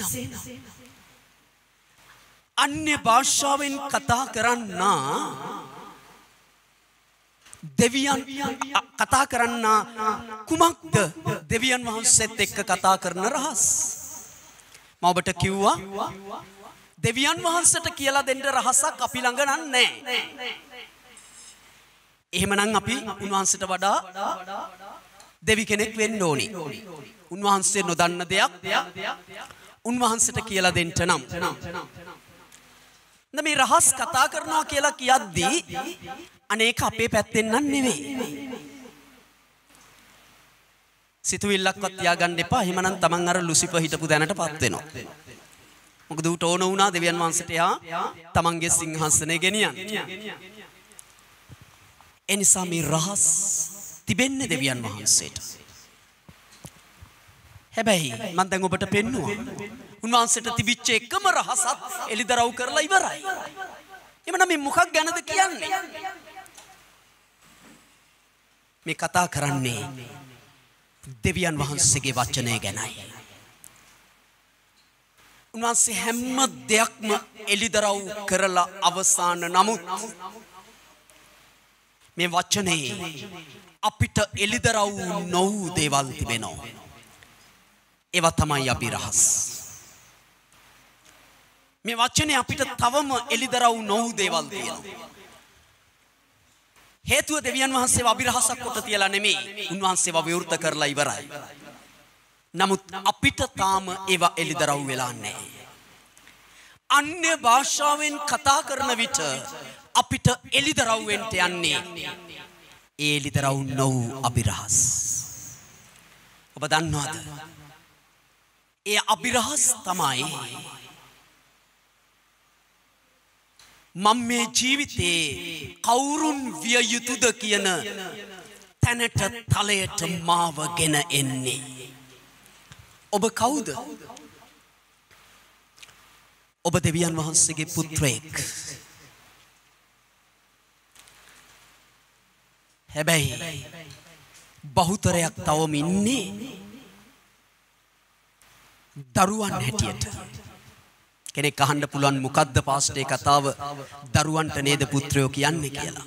අන්‍ය භාෂාවෙන් කතා කරන්නා දෙවියන් කතා කරන්න කුමක්ද දෙවියන් වහන්සේත් එක්ක කතා කරන රහස්? මම ඔබට කිව්වා දෙවියන් වහන්සේට කියලා දෙන්න රහසක් අපි ළඟ නැහැ. එහෙමනම් අපි උන්වහන්සේට වඩා දෙවි කෙනෙක් වෙන්න ඕනි. උන්වහන්සේ නොදන්න දෙයක් උන්වහන්සේට කියලා දෙන්න නම් මේ රහස් කතා කරනවා කියලා කියද්දී අනේක අපේ පැත්තෙන් නම් නෙවෙයි. සිතුවිල්ලක්වත් තියාගන්න එපා. එහෙමනම් තමන් අර ලුසිෆර් හිටපු දැනටපත් වෙනවා. මොකද ඌට ඕන වුණා දෙවියන් වහන්සේට යා තමන්ගේ සිංහාසනය ගෙනියන්න. ඒ නිසා මේ රහස් තිබෙන්නේ දෙවියන් වහන්සේට. හැබැයි මම දැන් ඔබට පෙන්නුවා උන්වහන්සේට තිබිච්ච එකම රහසත් එළිදරව් කරලා ඉවරයි. එමනම් මේ මොකක් ගැනද කියන්නේ? මේ කතා කරන්නේ දෙවියන් වහන්සේගේ වචනය ගැනයි. උන්වහන්සේ හැම දෙයක්ම එලිදරව් කරලා අවසාන නමුත් මේ වචනේ අපිට එලිදරව් නොවූ දේවල් තිබෙනවා. ඒවා තමයි අභිරහස්. මේ වචනේ අපිට තවම එලිදරව් නොවූ දේවල් තියෙනවා. හේතුව දෙවියන් වහන්සේව අභිරහසක් කොට තියලා නෙමෙයි. උන්වහන්සේව විවෘත කරලා ඉවරයි. නමුත් අපිට තාම ඒවා එලිදරව් වෙලා නැහැ. අන්‍ය භාෂාවෙන් කතා කරන විට අපිට එලිදරව් වෙන්න යන්නේ ඒ එලිදරව් නොවූ අභිරහස්. ඔබ දන්නවද? ඒ අභිරහස් තමයි මම මේ ජීවිතේ කවුරුන් විය යුතුද කියන තැනට තලයට මාවගෙන එන්නේ. ඔබ කවුද? ඔබ දෙවියන් වහන්සේගේ පුත්‍රයෙක්. හැබැයි බහුතරයක් තවම ඉන්නේ දරුවන් හැටියට. කෙනෙක් අහන්න පුළුවන් මොකද්ද පාස්ටේ කතාව දරුවන්ට නේද පුත්‍රයෝ කියන්නේ කියලා.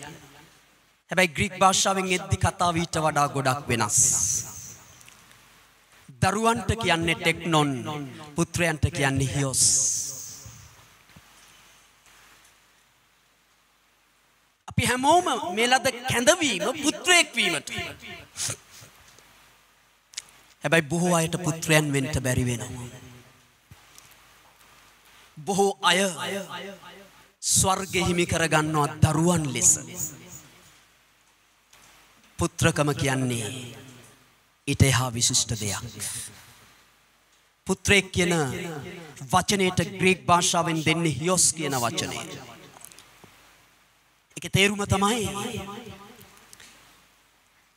හැබැයි ග්‍රීක භාෂාවෙන් එද්දි කතාව ඊට වඩා ගොඩක් වෙනස්. දරුවන්ට කියන්නේ ටෙක්නොන්, පුත්‍රයන්ට කියන්නේ හියොස්. අපි හැමෝම මේ ලද කැඳවීම පුත්‍රයෙක් වීමට. හැබැයි බොහෝ අයට පුත්‍රයන් වෙන්න බැරි වෙනවා. බොහෝ අය ස්වර්ගය හිමි කරගන්නවා දරුවන් ලෙස. පුත්‍රකම කියන්නේ ඊට එහා විශිෂ්ට දෙයක්. පුත්‍රයෙක් කියන වචනයට ග්‍රීක භාෂාවෙන් දෙන්නේ හියොස් කියන වචනය. ඒකේ තේරුම තමයි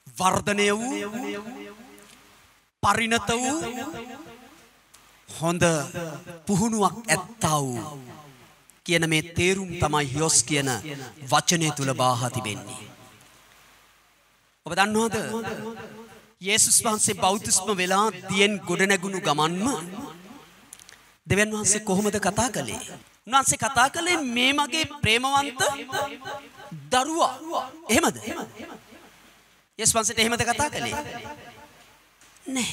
වර්ධනය වූ, පරිණත වූ, හොඳ පුහුණුවක් ඇත්තා වූ කියන මේ තේරුම් තමයි හියොස් කියන වචනය තුල බාහා තිබෙන්නේ. ඔබ දන්නවද? යේසුස් වහන්සේ බෞතිස්ම වෙලා දියෙන් ගොඩ නැගුණු ගමන්ම දෙවියන් වහන්සේ කොහොමද කතා කළේ? උන්වහන්සේ කතා කළේ මේ මගේ ප්‍රේමවන්ත දරුවා. එහෙමද? යේසුස් වහන්සේට එහෙමද කතා කළේ? නෑ.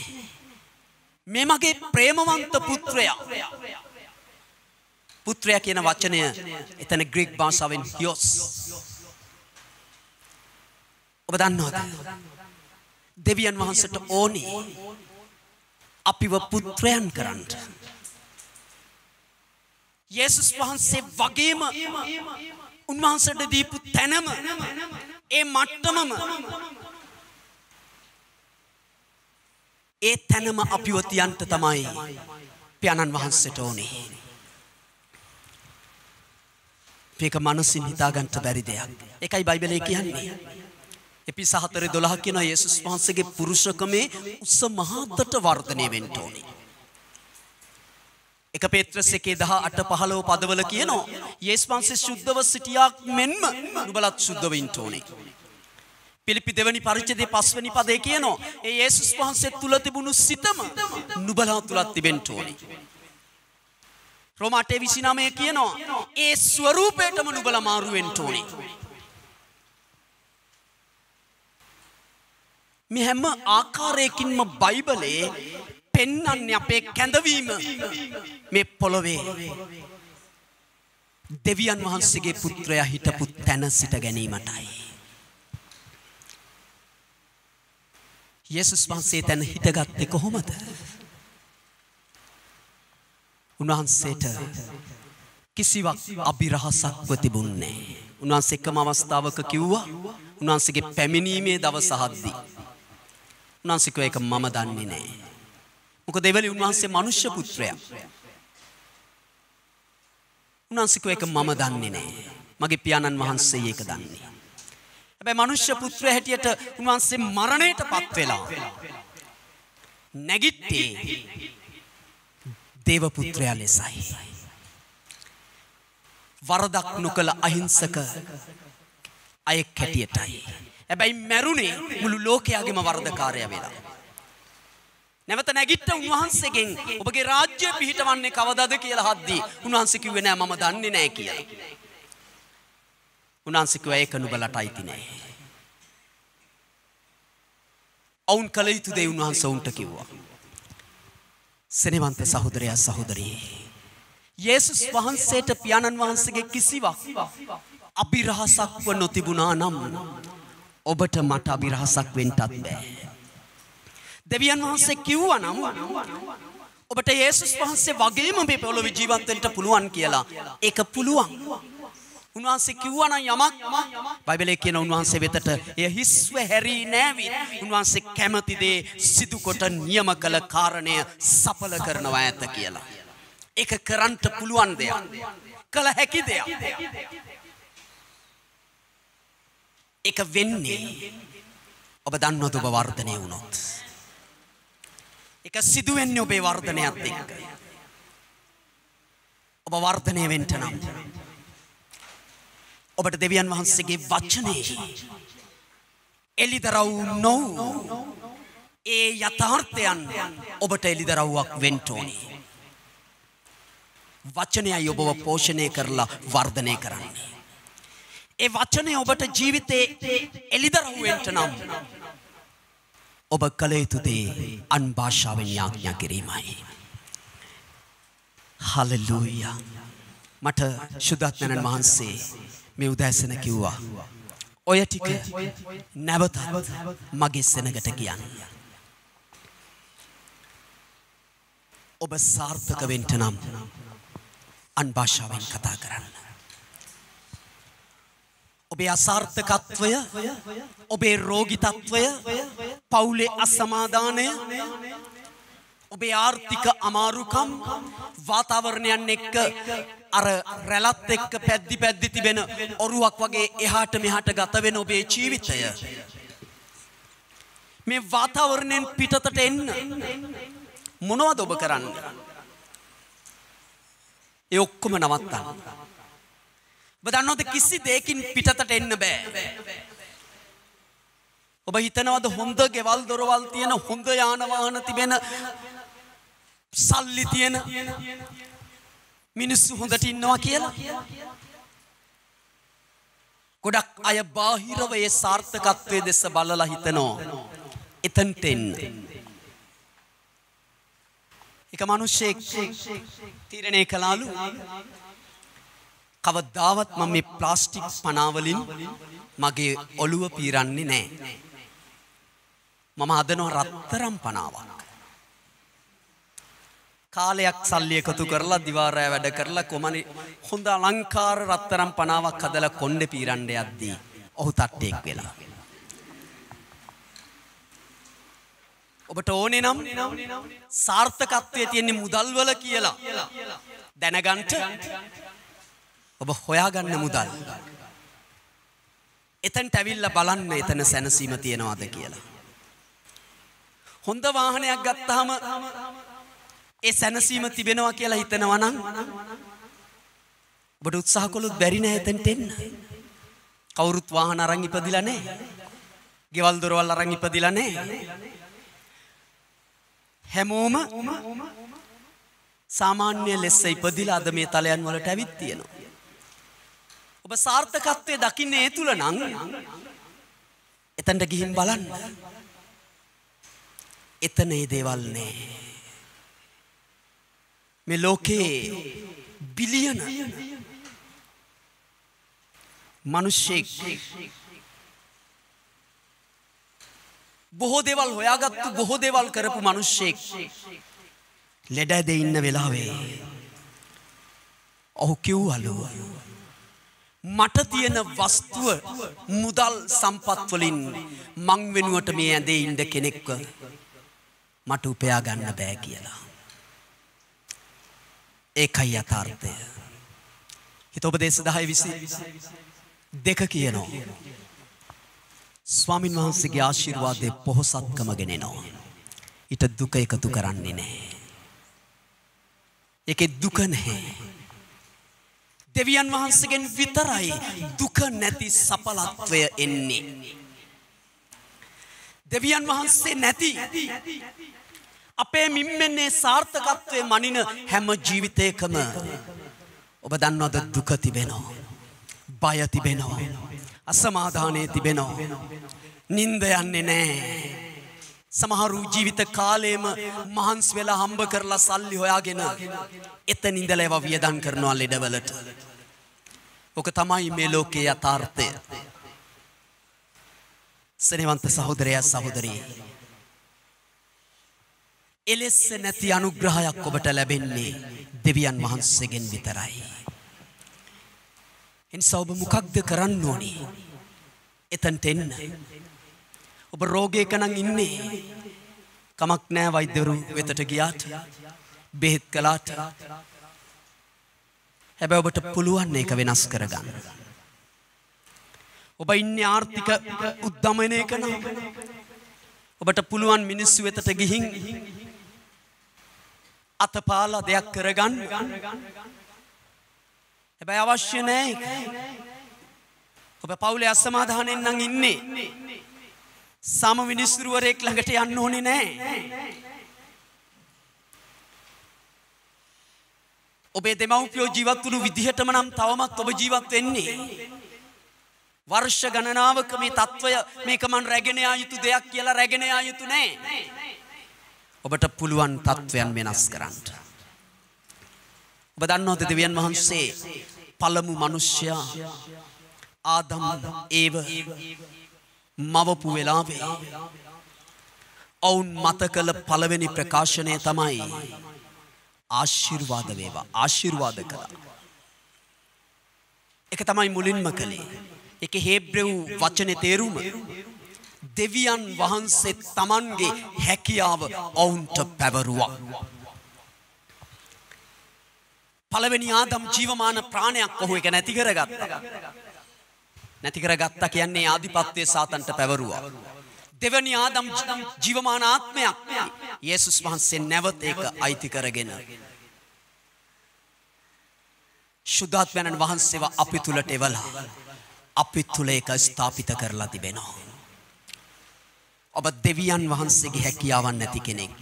මේ මගේ ප්‍රේමවන්ත පුත්‍රයා. පුත්‍රයා කියන වචනය එතන ග්‍රීක භාෂාවෙන් හියොස්. ඔබ දන්නවද? දෙවියන් වහන්සේට ඕනේ අපිව පුත්‍රයන් කරන්න. යේසුස් වහන්සේ වගේම උන්වහන්සේට දීපු තැනම ඒ මට්ටමම ඒ තැනම අපිව තියන්න තමයි පියාණන් වහන්සේට ඕනේ. මේක මනසින් හිතාගන්න බැරි දෙයක්. ඒකයි බයිබලයේ කියන්නේ. එපිස 4:12 කියන යේසුස් වහන්සේගේ පුරුෂකමේ උස මහතට වර්ධනය වෙන්න ඕනේ. 1 පේත්‍රස් 1:18-15 පදවල කියනවා යේසුස් වහන්සේ සුද්ධව සිටියා මෙන්ම නුඹලත් සුද්ධ වෙන්න ඕනේ. පිලිපි 2 වෙනි පරිච්ඡේදයේ 5 වෙනි පදේ කියනවා ඒ යේසුස් වහන්සේ තුල තිබුණු සිතම නුඹලා තුලත් තිබෙන්න ඕනේ. රෝම 8:29 කියනවා ඒ ස්වරූපයටම නුඹලා මාරු වෙන්න ඕනේ. මේ හැම ආකාරයකින්ම බයිබලයේ පෙන්වන්නේ අපේ කැඳවීම මේ පොළොවේ දෙවියන් වහන්සේගේ පුත්‍රයා හිටපු තැන සිට ගැනීමටයි. යේසුස් වහන්සේ තැන හිටගත්තේ කොහොමද? උන්වහන්සේට කිසිවක් අභිරහසක්ව තිබුණේ නැහැ. උන්වහන්සේ එකම අවස්ථාවක කිව්වා උන්වහන්සේගේ පැමිණීමේ දවස හද්දී උන්වහන්සේ කිව්වා ඒක මම දන්නේ නැහැ. මොකද එවලි උන්වහන්සේ මනුෂ්‍ය පුත්‍රයා. උන්වහන්සේ කිව්වා ඒක මම දන්නේ නැහැ. මගේ පියාණන් වහන්සේ ඒක දන්නේ. හැබැයි මනුෂ්‍ය පුත්‍රයා හැටියට උන්වහන්සේ මරණයටපත් වෙලා නැගිට්ටේ දේව පුත්‍රයා ලෙසයි. වරදක් නොකළ අහිංසක අයෙක් හැටියටයි. හැබැයි මැරුණේ මුළු ලෝකයාගේම වරදකාරයා වෙලා. නැවත නැගිට උන්වහන්සේගෙන් ඔබගේ රාජ්‍ය පිහිටවන්නේ කවදාද කියලා අහද්දී උන්වහන්සේ කිව්වේ නෑ මම දන්නේ නෑ කියලා. උන්වහන්සේ කිව්වා ඒක නුඹලට අයිති නෑ. ඔවුන් කල යුතු දේ උන්වහන්සේ උන්ට කිව්වා. සෙනෙවන්ත සහෝදරයා සහෝදරිය. යේසුස් වහන්සේට පියාණන් වහන්සේගේ කිසිවක් අභිරහසක්ව නොතිබුණා නම් ඔබට මට අභිරහසක් වෙන්නත් බෑ. දෙවියන් වහන්සේ කිව්වා නම් ඔබට යේසුස් වහන්සේ වගේම මේ පොළොවේ ජීවත් වෙන්න පුළුවන් කියලා. ඒක පුළුවන්. උන්වහන්සේ කිව්වා නම් යමක් බයිබලයේ කියන උන්වහන්සේ වෙතට එය හිස්ව හැරී නැවි. උන්වහන්සේ කැමති දේ සිදු කොට නියම කළ කාරණය සඵල කරනවා ඇත කියලා. ඒක කරන්න පුළුවන් දෙයක්. කළ හැකි දෙයක්. ඒක වෙන්නේ ඔබ දන්නවද ඔබ වර්ධනය වුණොත්. ඒක සිදු වෙන්නේ ඔබේ වර්ධනයත් එක්ක. ඔබ වර්ධනය වෙන්න නම් ඔබට දෙවියන් වහන්සේගේ වචනේ එලිදරව් නොවු ඒ යථාර්ථයන් ඔබට එලිදරව්වක් වෙන්න ඕනේ. වචනයයි ඔබව පෝෂණය කරලා වර්ධනය කරන්නේ. ඒ වචනේ ඔබට ජීවිතේ එලිදරව් වෙන්න නම් ඔබ කල යුතු දේ අන් භාෂාවෙන් යාඥා කිරීමයි. හලෙලූයා. මට සුදත්නයන් වහන්සේ මේ උදෑසන කිව්වා ඔය ටික නැවතත් මගේ සෙනගට කියන්න. ඔබ සාර්ථක වෙන්න නම් අන් භාෂාවෙන් කතා කරන්න. ඔබේ අසාර්ථකත්වය, ඔබේ රෝගීතත්වය, පවුලේ අසමාදානය, ඔබේ ආර්ථික අමාරුකම්, වාතාවරණයන් එක්ක අර රැළත් එක්ක පැද්දි තිබෙන ඔරුවක් වගේ එහාට මෙහාට ගත වෙන ඔබේ ජීවිතය මේ වාතාවරණයෙන් පිටතට එන්න මොනවද ඔබ කරන්නේ? ඒ ඔක්කොම නවත්තන්න. ඔබ දන්නවද කිසි දෙයකින් පිටතට එන්න බෑ. ඔබ හිතනවද හොඳ ගෙවල් දොරවල් තියෙන හොඳ යාන වාහන තිබෙන සල්ලි තියෙන මිනිස්සු හොඳට ඉන්නවා කියලා? ගොඩක් අය බාහිරව ඒ සාර්ථකත්වයේ දෙස බලලා හිතනවා එතනට එන්න. එක මිනිහෙක් තීරණය කළාලු කවදාවත් මම මේ ප්ලාස්ටික් පනාවලින් මගේ ඔළුව පීරන්නේ නැහැ. මම හදනවා රත්තරන් පනාවක්. කාලයක් සල්ලි එකතු කරලා දිවාරය වැඩ කරලා කොමනි හොඳ අලංකාර රත්තරන් පනාවක් හදලා කොණ්ඩේ පීරන්න යද්දී ඔහු තට්ටෙක් වෙලා. ඔබට ඕනේ නම් සාර්ථකත්වයේ තියෙන මුදල් වල කියලා දැනගන්න ඔබ හොයාගන්න මුදල්. එතනට ඇවිල්ලා බලන්න එතන සැනසීම තියනවාද කියලා. හොඳ වාහනයක් ගත්තාම ඒ සැනසීම තිබෙනවා කියලා හිතනවා නම් ඔබට උත්සාහ කළොත් බැරි නෑ එතනට එන්න. කවුරුත් වාහන අරන් ඉපදිලා නෑ. ගෙවල් දොරවල් අරන් ඉපදිලා නෑ. හැමෝම සාමාන්‍ය ලෙස ඉපදිලා අද මේ තලයන් වලට ඇවිත් තියෙනවා. ඔබ සාර්ථකත්වයේ දකින්නේ ඒ තුල නම් එතනට ගිහින් බලන්න. එතන ඒ දේවල් නෑ. මේ ලෝකේ බිලියන මිනිස්සෙක් බොහෝ දේවල් හොයාගත්තු බොහෝ දේවල් කරපු මිනිස්සෙක් ලෙඩ ඇදේ ඉන්න වෙලාවේ ඔහු කිව්වලු මට තියෙන වස්තුව මුදල් සම්පත් වලින් මං වෙනුවට මේ ඇඳේ ඉන්න කෙනෙක්ව මට උපයා ගන්න බෑ කියලා. ඒකයි යථාර්ථය. හිතෝපදේශ 10:22 කියනවා. ස්වාමින් වහන්සේගේ ආශිර්වාදයේ පොහොසත්කම ගෙනෙනවා. ඊට දුක එකතු කරන්නේ නැහැ. ඒකේ දුක නැහැ. දෙවියන් වහන්සේගෙන් විතරයි දුක නැති සඵලත්වය එන්නේ. දෙවියන් වහන්සේ නැති අපේ මිම්මෙන්නේ සාර්ථකත්වයේ මනින හැම ජීවිතයකම ඔබ දන්නවද දුක තිබෙනවා. බය තිබෙනවා. අසමාදානය තිබෙනවා. නිින්ද යන්නේ නැහැ. සමහරු ජීවිත කාලෙම මහන්සි වෙලා හම්බ කරලා සල්ලි හොයාගෙන එතන ඉඳලා ඒවා වියදම් කරනවා ලෙඩවලට. ඔක තමයි මේ ලෝකයේ යථාර්ථය. සෙනෙවන්ත සහෝදරයා සහෝදරිය. එලෙස නැති අනුග්‍රහයක් ඔබට ලැබෙන්නේ දෙවියන් වහන්සේගෙන් විතරයි. එනිසා ඔබ මොකක්ද කරන්න ඕනේ? එතනට එන්න. ඔබ රෝගයක නම් ඉන්නේ. කමක් නැහැ වෛද්‍යවරු වෙතට ගියාට බෙහෙත් කළාට. හැබැයි ඔබට පුළුවන් මේක වෙනස් කරගන්න. ඔබ ඉන්නේ ආර්ථික උද්දමනයක නම් ඔබට පුළුවන් මිනිස්සු වෙතට ගිහින් අතපාලා දෙයක් කරගන්න. හැබැයි අවශ්‍ය නැහැ. ඔබ පවුලේ අසමාදානෙන් නම් ඉන්නේ. සම මිනිස්තුරුවරයෙක් ළඟට යන්න ඕනේ නැහැ. ඔබේ දෙමව්පියෝ ජීවත් වුණු විදිහටම නම් තවමත් ඔබ ජීවත් වෙන්නේ. වර්ෂ ගණනාවක මේ తত্ত্বය මේක මන් රැගෙන යා යුතු දෙයක් කියලා රැගෙන යා යුතු නැහැ. ඔබට පුළුවන් తত্ত্বයන් වෙනස් කරන්න. ඔබ දන්නවද දෙවියන් වහන්සේ පළමු මිනිසයා ආදම් ඒව මවපු වෙලාවේ ඔවුන් මත කළ පළවෙනි ප්‍රකාශනය තමයි ආශිර්වාද වේවා. ආශිර්වාද කළා. ඒක තමයි මුලින්ම කළේ. ඒක හේබ්‍රෙව් වචනේ තේරුම දෙවියන් වහන්සේ තමන්ගේ හැකියාව ඔවුන්ට පැවරුවා. පළවෙනි ආදම් ජීවමාන ප්‍රාණයක් ඔහු ඒක නැති කරගත්තා. නැති කරගත්තා කියන්නේ ආධිපත්‍යයේ සාතන්ට පැවරුවා. දෙවැනි ආදම් ජීවමාන ආත්මයක් යේසුස් වහන්සේ නැවත ඒක අයිති කරගෙන සුද්ධාත්මයන් වහන්සේව අපි තුලට එවලා අපි තුල ඒක ස්ථාපිත කරලා තිබෙනවා. ඔබ දෙවියන් වහන්සේගේ හැකියාවක් නැති කෙනෙක්.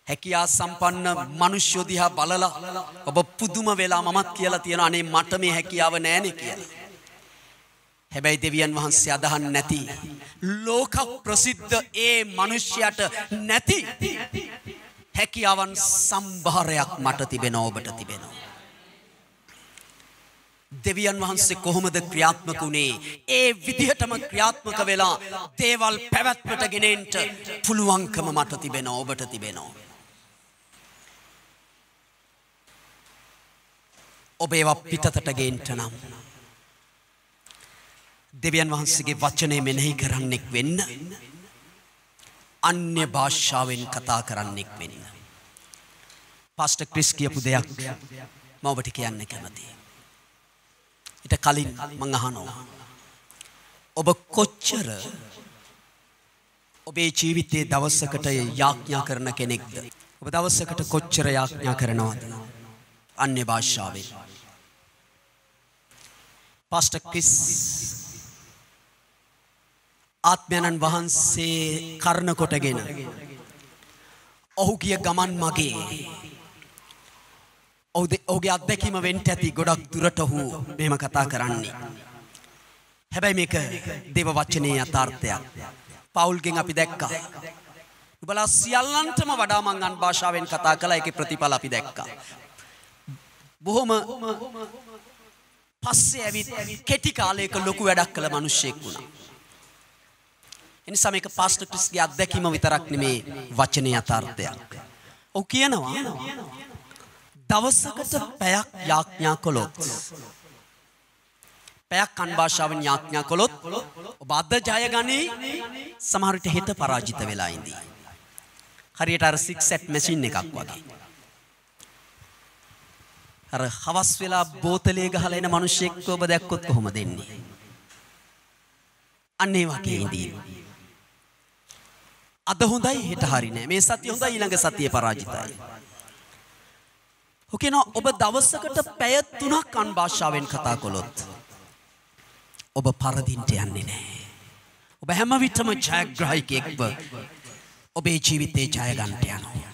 හැකියා සම්පන්න මිනිස්සු දිහා බලලා ඔබ පුදුම වෙලා මමත් කියලා තියෙනවා අනේ මට මේ හැකියාව නැහැනේ කියලා. හැබැයි දෙවියන් වහන්සේ අදහන් නැති ලෝක ප්‍රසිද්ධ ඒ මිනිසයාට නැති හැකියාවන් සම්භාරයක් මට තිබෙනවා ඔබට තිබෙනවා. දෙවියන් වහන්සේ කොහොමද ක්‍රියාත්මක වුණේ? ඒ විදිහටම ක්‍රියාත්මක වෙලා දේවල් පැවැත්මට ගෙනෙන්න පුළුවන්කම මට තිබෙනවා ඔබට තිබෙනවා. ඔබ ඒවා පිටතට ගේන්න නම් දෙවියන් වහන්සේගේ වචනේ මෙනෙහි කරන්නෙක් වෙන්න, අන්‍ය භාෂාවෙන් කතා කරන්නෙක් වෙන්න. පාස්ටර් ක්‍රිස් කියපු දෙයක් මම ඔබට කියන්න කැමතියි. ඊට කලින් මම අහනවා ඔබ කොච්චර ඔබේ ජීවිතයේ දවසකට යාඥා කරන කෙනෙක්ද? ඔබ දවසකට කොච්චර යාඥා කරනවද අන්‍ය භාෂාවෙන්? පාස්ටර් ක්‍රිස් ආත්මයන්න් වහන්සේ කරන කොටගෙන ඔහුගේ ගමන් මගේ ඔහුගේ අත්දැකීම වෙන්න ඇති ගොඩක් දුරට ඔහු මෙහෙම කතා කරන්නේ. හැබැයි මේක දේව වචනේ යථාර්ථයක්. පවුල්ගෙන් අපි දැක්කා. ඔබලා සියල්ලන්ටම වඩා මං අන් භාෂාවෙන් කතා කළා. ඒකේ ප්‍රතිඵල අපි දැක්කා. බොහොම පස්සේ ඇවිත් කෙටි කාලයක ලොකු වැඩක් කළ මිනිහෙක් වුණා. එනිසා මේක පාස්ටර් ක්‍රිස්ගේ අත්දැකීම විතරක් නෙමේ වචනේ යථාර්ථයක්. ඔව් කියනවා දවසකට පැයක් යාඥා කළොත්, පැයක් අන් භාෂාවෙන් යාඥා කළොත් ඔබ අද ජය ගනී, සමහර විට හෙට පරාජිත වෙලා ඉඳී. හරියට අර 6 set මැෂින් එකක් වගේ. අර හවස් වෙලා බෝතලේ ගහලා එන මිනිහෙක් ඔබ දැක්කොත් කොහොමද එන්නේ? අන්න ඒ වගේ ඉඳී. අද හොඳයි හෙට හරි නෑ. මේ සතිය හොඳයි ඊළඟ සතිය පරාජිතයි. ඔකේන ඔබ දවසකට පැය 3ක් අන් භාෂාවෙන් කතා කළොත් ඔබ පරදින්ට යන්නේ නැහැ. ඔබ හැම විටම ජයග්‍රාහකයෙක්ව ඔබේ ජීවිතේ ජය ගන්නට යනවා.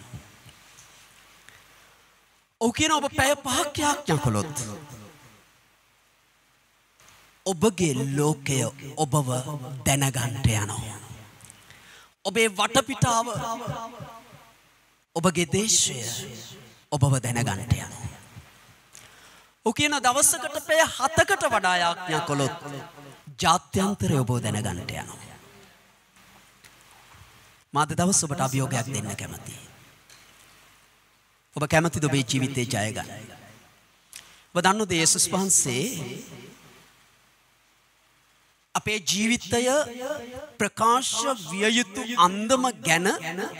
ඔව් කියන ඔබ පැය 5ක් යාඥා කළොත් ඔබගේ ලෝකය ඔබව දැනගන්නට යනවා. ඔබේ වටපිටාව ඔබගේ දේශය ඔබව දැනගන්නට යනවා. ඔව් කියන දවසකට පැය 7කට වඩා යාඥා කළොත් ජාත්‍යන්තරය ඔබව දැනගන්නට යනවා. මාද දවස් ඔබට අභියෝගයක් දෙන්න කැමතියි. ඔබ කැමතිද ඔබේ ජීවිතේ ජය ගන්න? ඔබ දන්නවද යේසුස් වහන්සේ අපේ ජීවිතය ප්‍රකාශ විය යුතු අන්දම ගැන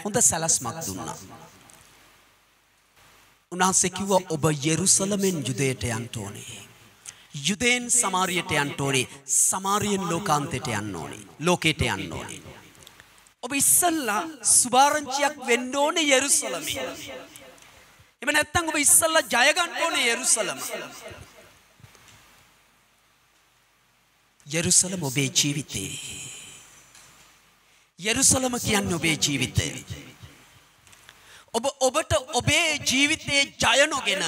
හොඳ සැලැස්මක් දුන්නා. උන්වහන්සේ කිව්වා ඔබ යෙරුසලමෙන් යුදයට යන්න ඕනේ. යුදෙන් සමාරියට යන්න ඕනේ. සමාරියෙන් ලෝකාන්තයට යන්න ඕනේ. ලෝකයට යන්න ඕනේ. ඔබ ඉස්සල්ලා සුභාරංචියක් වෙන්න ඕනේ යෙරුසලමේ. එහෙම නැත්නම් ඔබ ඉස්සල්ලා ජය ගන්න ඕනේ යෙරුසලම. යෙරුසලම ඔබේ ජීවිතේ. යෙරුසලම කියන්නේ ඔබේ ජීවිතය. ඔබට ඔබේ ජීවිතේ ජය නොගෙන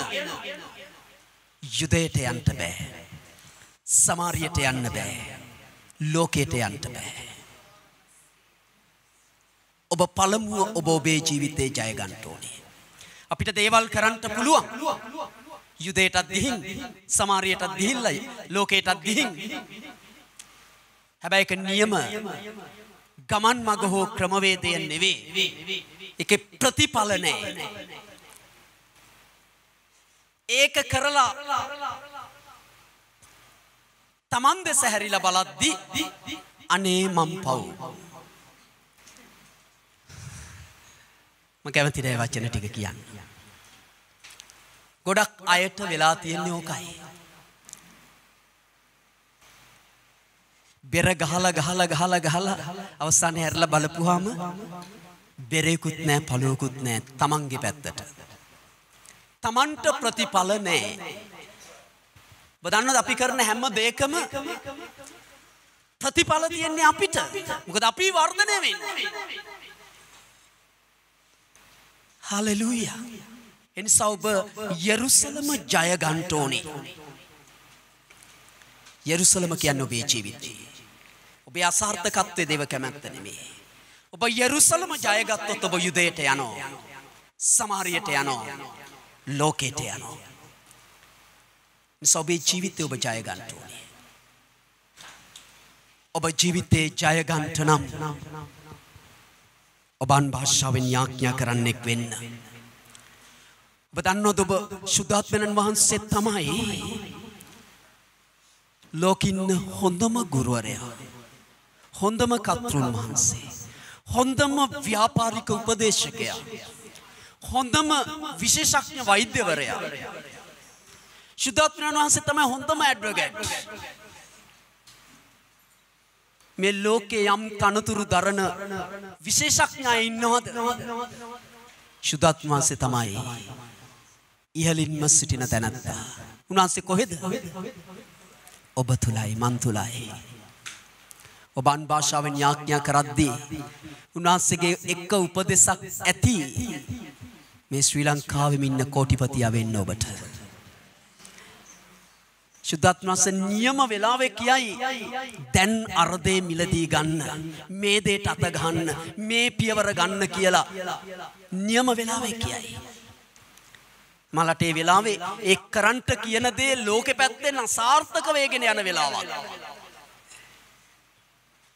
යුදයට යන්න බෑ. සමාරියට යන්න බෑ. ලෝකයට යන්න බෑ. ඔබ පළමුව ඔබේ ජීවිතේ ජය ගන්න ඕනේ. අපිට දේවල් කරන්න පුළුවන්. යුදයටත් ගිහින් සමාරියටත් ගිහිල්ලා ලෝකයටත් ගිහින්. හැබැයි ඒක නියම ගමන් මඟ හෝ ක්‍රමවේදය නෙවෙයි. ඒකේ ප්‍රතිඵල නැහැ. ඒක කරලා Taman දෙස හැරිලා බලද්දි අනේ මම් පව්. මම කැමති නෑ වචන ටික කියන්න. ගොඩක් අයට වෙලා තියෙන්නේ ඕකයි. බෙර ගහලා අවසානයේ හැරලා බලපුවාම බෙරේකුත් නෑ පළුවකුත් නෑ තමන්ගේ පැත්තට. තමන්ට ප්‍රතිඵල නෑ. ඔබ දන්නවද අපි කරන හැම දෙයකම ප්‍රතිඵල තියෙන්නේ අපිට. මොකද අපි වර්ධනය වෙන්නේ. හලෙලූයා. එනිසා ඔබ යෙරුසලම ජය ගන්න ඕනේ. යෙරුසලම කියන්නේ ඔබේ ජීවිතය. ඔබේ අසාර්ථකත්වයේ දේව කැමැත්ත නෙමෙයි. ඔබ යෙරුසලම ජය ගත්තොත් ඔබ යුදයට යනවා. සමාරියට යනවා. ලෝකයට යනවා. එනිසා ඔබේ ජීවිතය ඔබ ජය ගන්න ඕනේ. ඔබ ජීවිතේ ජය ගන්නට නම් ඔබන් භාෂාවෙන් යාඥා කරන්නෙක් වෙන්න. ඔබ දන්නවද ඔබ සුද්ධාත්මයන් වහන්සේ තමයි ලෝකින්න හොඳම ගුරුවරයා. හොඳම කර්තෘන් වහන්සේ. හොඳම ව්‍යාපාරික උපදේශකයා. හොඳම විශේෂඥ වෛද්‍යවරයා. සුද්ධාත්මයන් වහන්සේ තමයි හොඳම ඇඩ්වොකේට්. මේ ලෝකේ යම් තනතුරු දරන විශේෂඥයා ඉන්නවද? සුද්ධාත්ම වහන්සේ තමයි ඉහළින්ම සිටින තැනැත්තා. උන්වහන්සේ කොහෙද? ඔබ තුලයි මන් තුලයි. ඔබ අන් භාෂාවෙන් යාඥා කරද්දී උන්වහන්සේගේ එක උපදේශක් ඇති මේ ශ්‍රී ලංකාවෙම ඉන්න කෝටිපතියා වෙන්න ඔබට. සුද්ධාත්ම වහන්සේ නියම වෙලාවේ කියයි දැන් අර්ධේ මිලදී ගන්න, මේ දෙයට අත ගන්න, මේ පියවර ගන්න කියලා නියම වෙලාවේ කියයි. මලට ඒ වෙලාවේ ඒ කරන්ට කියන දේ ලෝකෙ පැත්තෙන් අසාර්ථක වෙගෙන යන වෙලාවක්.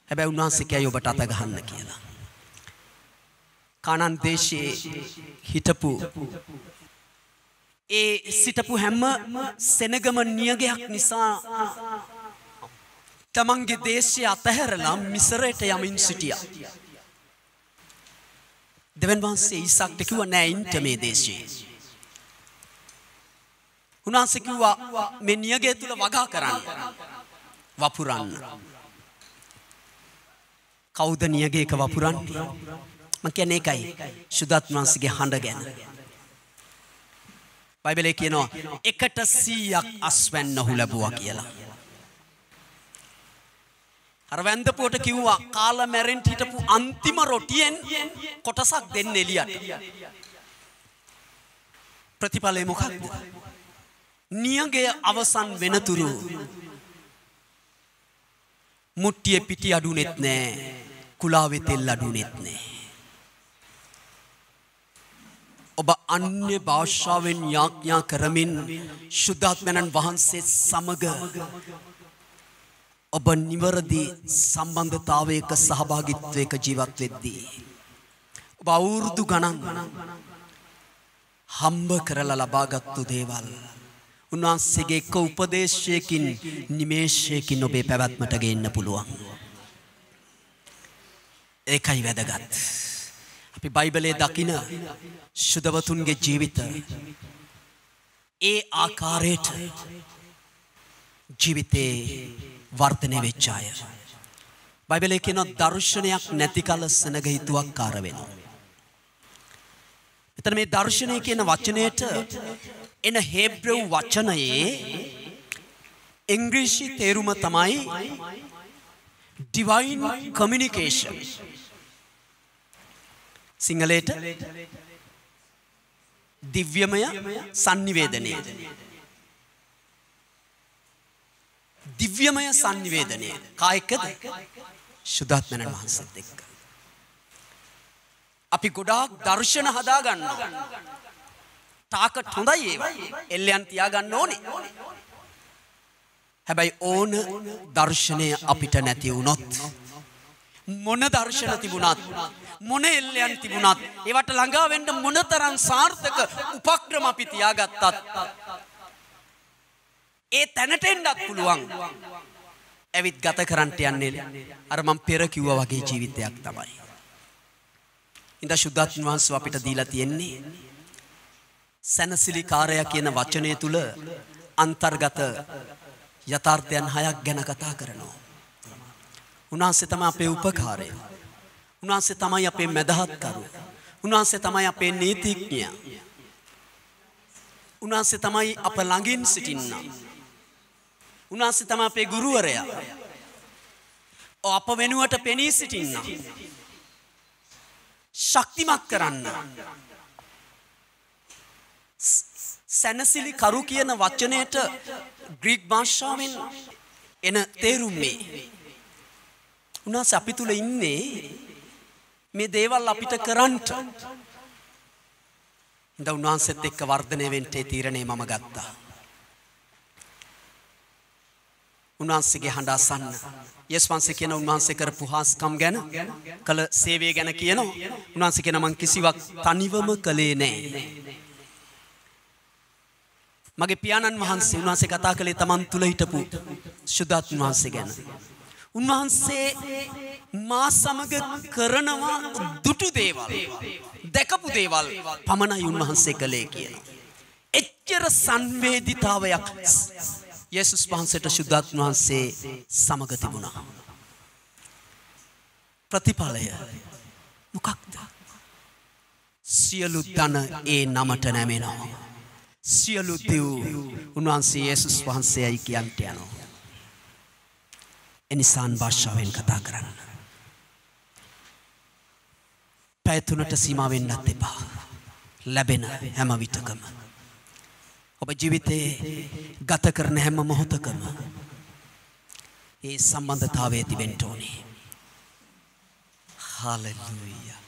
හැබැයි උන්වහන්සේ කියයි ඔබට අත ගන්න කියලා. කානාන් දේශයේ හිටපු ඒ සිටපු හැම සෙනගම නියගයක් නිසා තමන්ගේ දේශය අතහැරලා මිසරයට යමින් සිටියා. දෙවන් වහන්සේ ඊසාක්ට කිව්වා නෑ ඉන්න මේ දේශයේ. උන්වහන්සේ කිව්වා මේ නියගය තුල වගා කරන්න, වපුරන්න. කවුද නියගයක වපුරන්නේ? මම කියන්නේ ඒකයි සුද්ධාත්ම වහන්සේගේ හඬ ගැන. බයිබලයේ කියනවා 100ක් අස්වැන්න ඔහු ලැබුවා කියලා. අර වැන්දපුවට කිව්වා කාලා මැරෙන්න හිටපු අන්තිම රොටියෙන් කොටසක් දෙන්න එළියට. ප්‍රතිඵලය මොකක්ද? නියගේ අවසන් වෙනතුරු මුට්ටියේ පිටි අඩුනෙත් නෑ, කුලාවේ තෙල් අඩුනෙත් නෑ. ඔබ අන්‍ය භාෂාවෙන් යාඥා කරමින් ශුද්ධාත්මයන් වහන්සේ සමග ඔබ නිවැරදි සම්බන්ධතාවයක සහභාගීත්වයක ජීවත් වෙද්දී ඔබ අවුරුදු ගණන් හම්බ කරලා ලබාගත්තු දේවල් උන්වහන්සේගේ එක් උපදේශයකින් නිමේෂයකින් ඔබේ පැවැත්මට ගේන්න පුළුවන්. ඒකයි වැදගත්. අපි බයිබලයේ දකින ශුද්ධවතුන්ගේ ජීවිත ඒ ආකාරයට ජීවිතේ වර්ධනය වෙච්ච අය. බයිබලයේ කියන දර්ශනයක් නැති කල සෙනග හිතුවක්කාර වෙනවා. එතන මේ දර්ශනය කියන වචනයට එන හේබ්‍රෙව් වචනයේ ඉංග්‍රීසි තේරුම තමයි divine communication. සිංහලයට දිව්‍යමය සංනිවේදනය. දිව්‍යමය සංනිවේදනය කායකද? ශුද්ධාත්මයන් වහන්සේත් එක්ක. අපි ගොඩාක් දර්ශන හදා ගන්නවා. තාකට් හොඳයි ඒවා. එල්ලයන් තියාගන්න ඕනේ. හැබැයි ඕන දර්ශනය අපිට නැති වුණොත් මොන දර්ශන තිබුණත් මොන එල්ලයන් තිබුණත් ඒවට ළඟා වෙන්න මොනතරම් සාර්ථක උපක්‍රම අපි තියාගත්තත් ඒ තැනට එන්නත් පුළුවන්. ඇවිත් ගත කරන්නට යන්නේ අර මම පෙර කිව්වා වගේ ජීවිතයක් තමයි. ඉඳ ශුද්ධාත්ම වහන්සේ අපිට දීලා තියෙන්නේ සනසිලිකාරය කියන වචනය තුල අන්තර්ගත යථාර්ථයන් 6ක් ගැන කතා කරනවා. උන්වහන්සේ තමයි අපේ උපකාරය. උන්වහන්සේ තමයි අපේ මැදහත්කරු. උන්වහන්සේ තමයි අපේ නීතිඥයා. උන්වහන්සේ තමයි අප ළඟින් සිටින්නා. උන්වහන්සේ තමයි අපේ ගුරුවරයා. අප වෙනුවට පෙනී සිටින්නා. ශක්තිමත් කරන්න. සැනසිලි කරු කියන වචනයට ග්‍රීක භාෂාවෙන් එන තේරුම් මේ. උන්වහන්සේ අපි තුල ඉන්නේ මේ දේවල් අපිට කරන්නට. ඉතින් උන්වහන්සේත් එක්ක වර්ධනය වෙන්න තීරණය මම ගත්තා. උන්වහන්සේගේ හඬ අසන්න. යේසුස් වහන්සේ කියන උන්වහන්සේ කරපු හාස්කම් ගැන, කළ සේවය ගැන කියනවා. උන්වහන්සේ කියන මං කිසිවක් තනිවම කළේ නැහැ. මගේ පියාණන් වහන්සේ උන්වහන්සේ කතා කළේ තමන් තුල හිටපු ශුද්ධාත්ම වහන්සේ ගැන. උන්වහන්සේ මා සමග කරනවා දුටු දේවල්, දැකපු දේවල් පමණයි උන්වහන්සේ කළේ කියනවා. එච්චර සංවේදීතාවයක් යේසුස් වහන්සේට ශුද්ධාත්ම වහන්සේ සමග තිබුණා. ප්‍රතිඵලය මොකක්ද? සියලු ධන ඒ නමට නැමෙනවා. සියලු දෙව් උන්වහන්සේ යේසුස් වහන්සේයි කියන්ට යනවා. එනිසාන් භාෂාවෙන් කතා කරන්න. පැය 3ට සීමා වෙන්නත් එපා. ලැබෙන හැම විටකම ඔබ ජීවිතේ ගත කරන හැම මොහොතකම ඒ සම්බන්ධතාවය තිබෙන්න ඕනේ. හාලෙලූයා.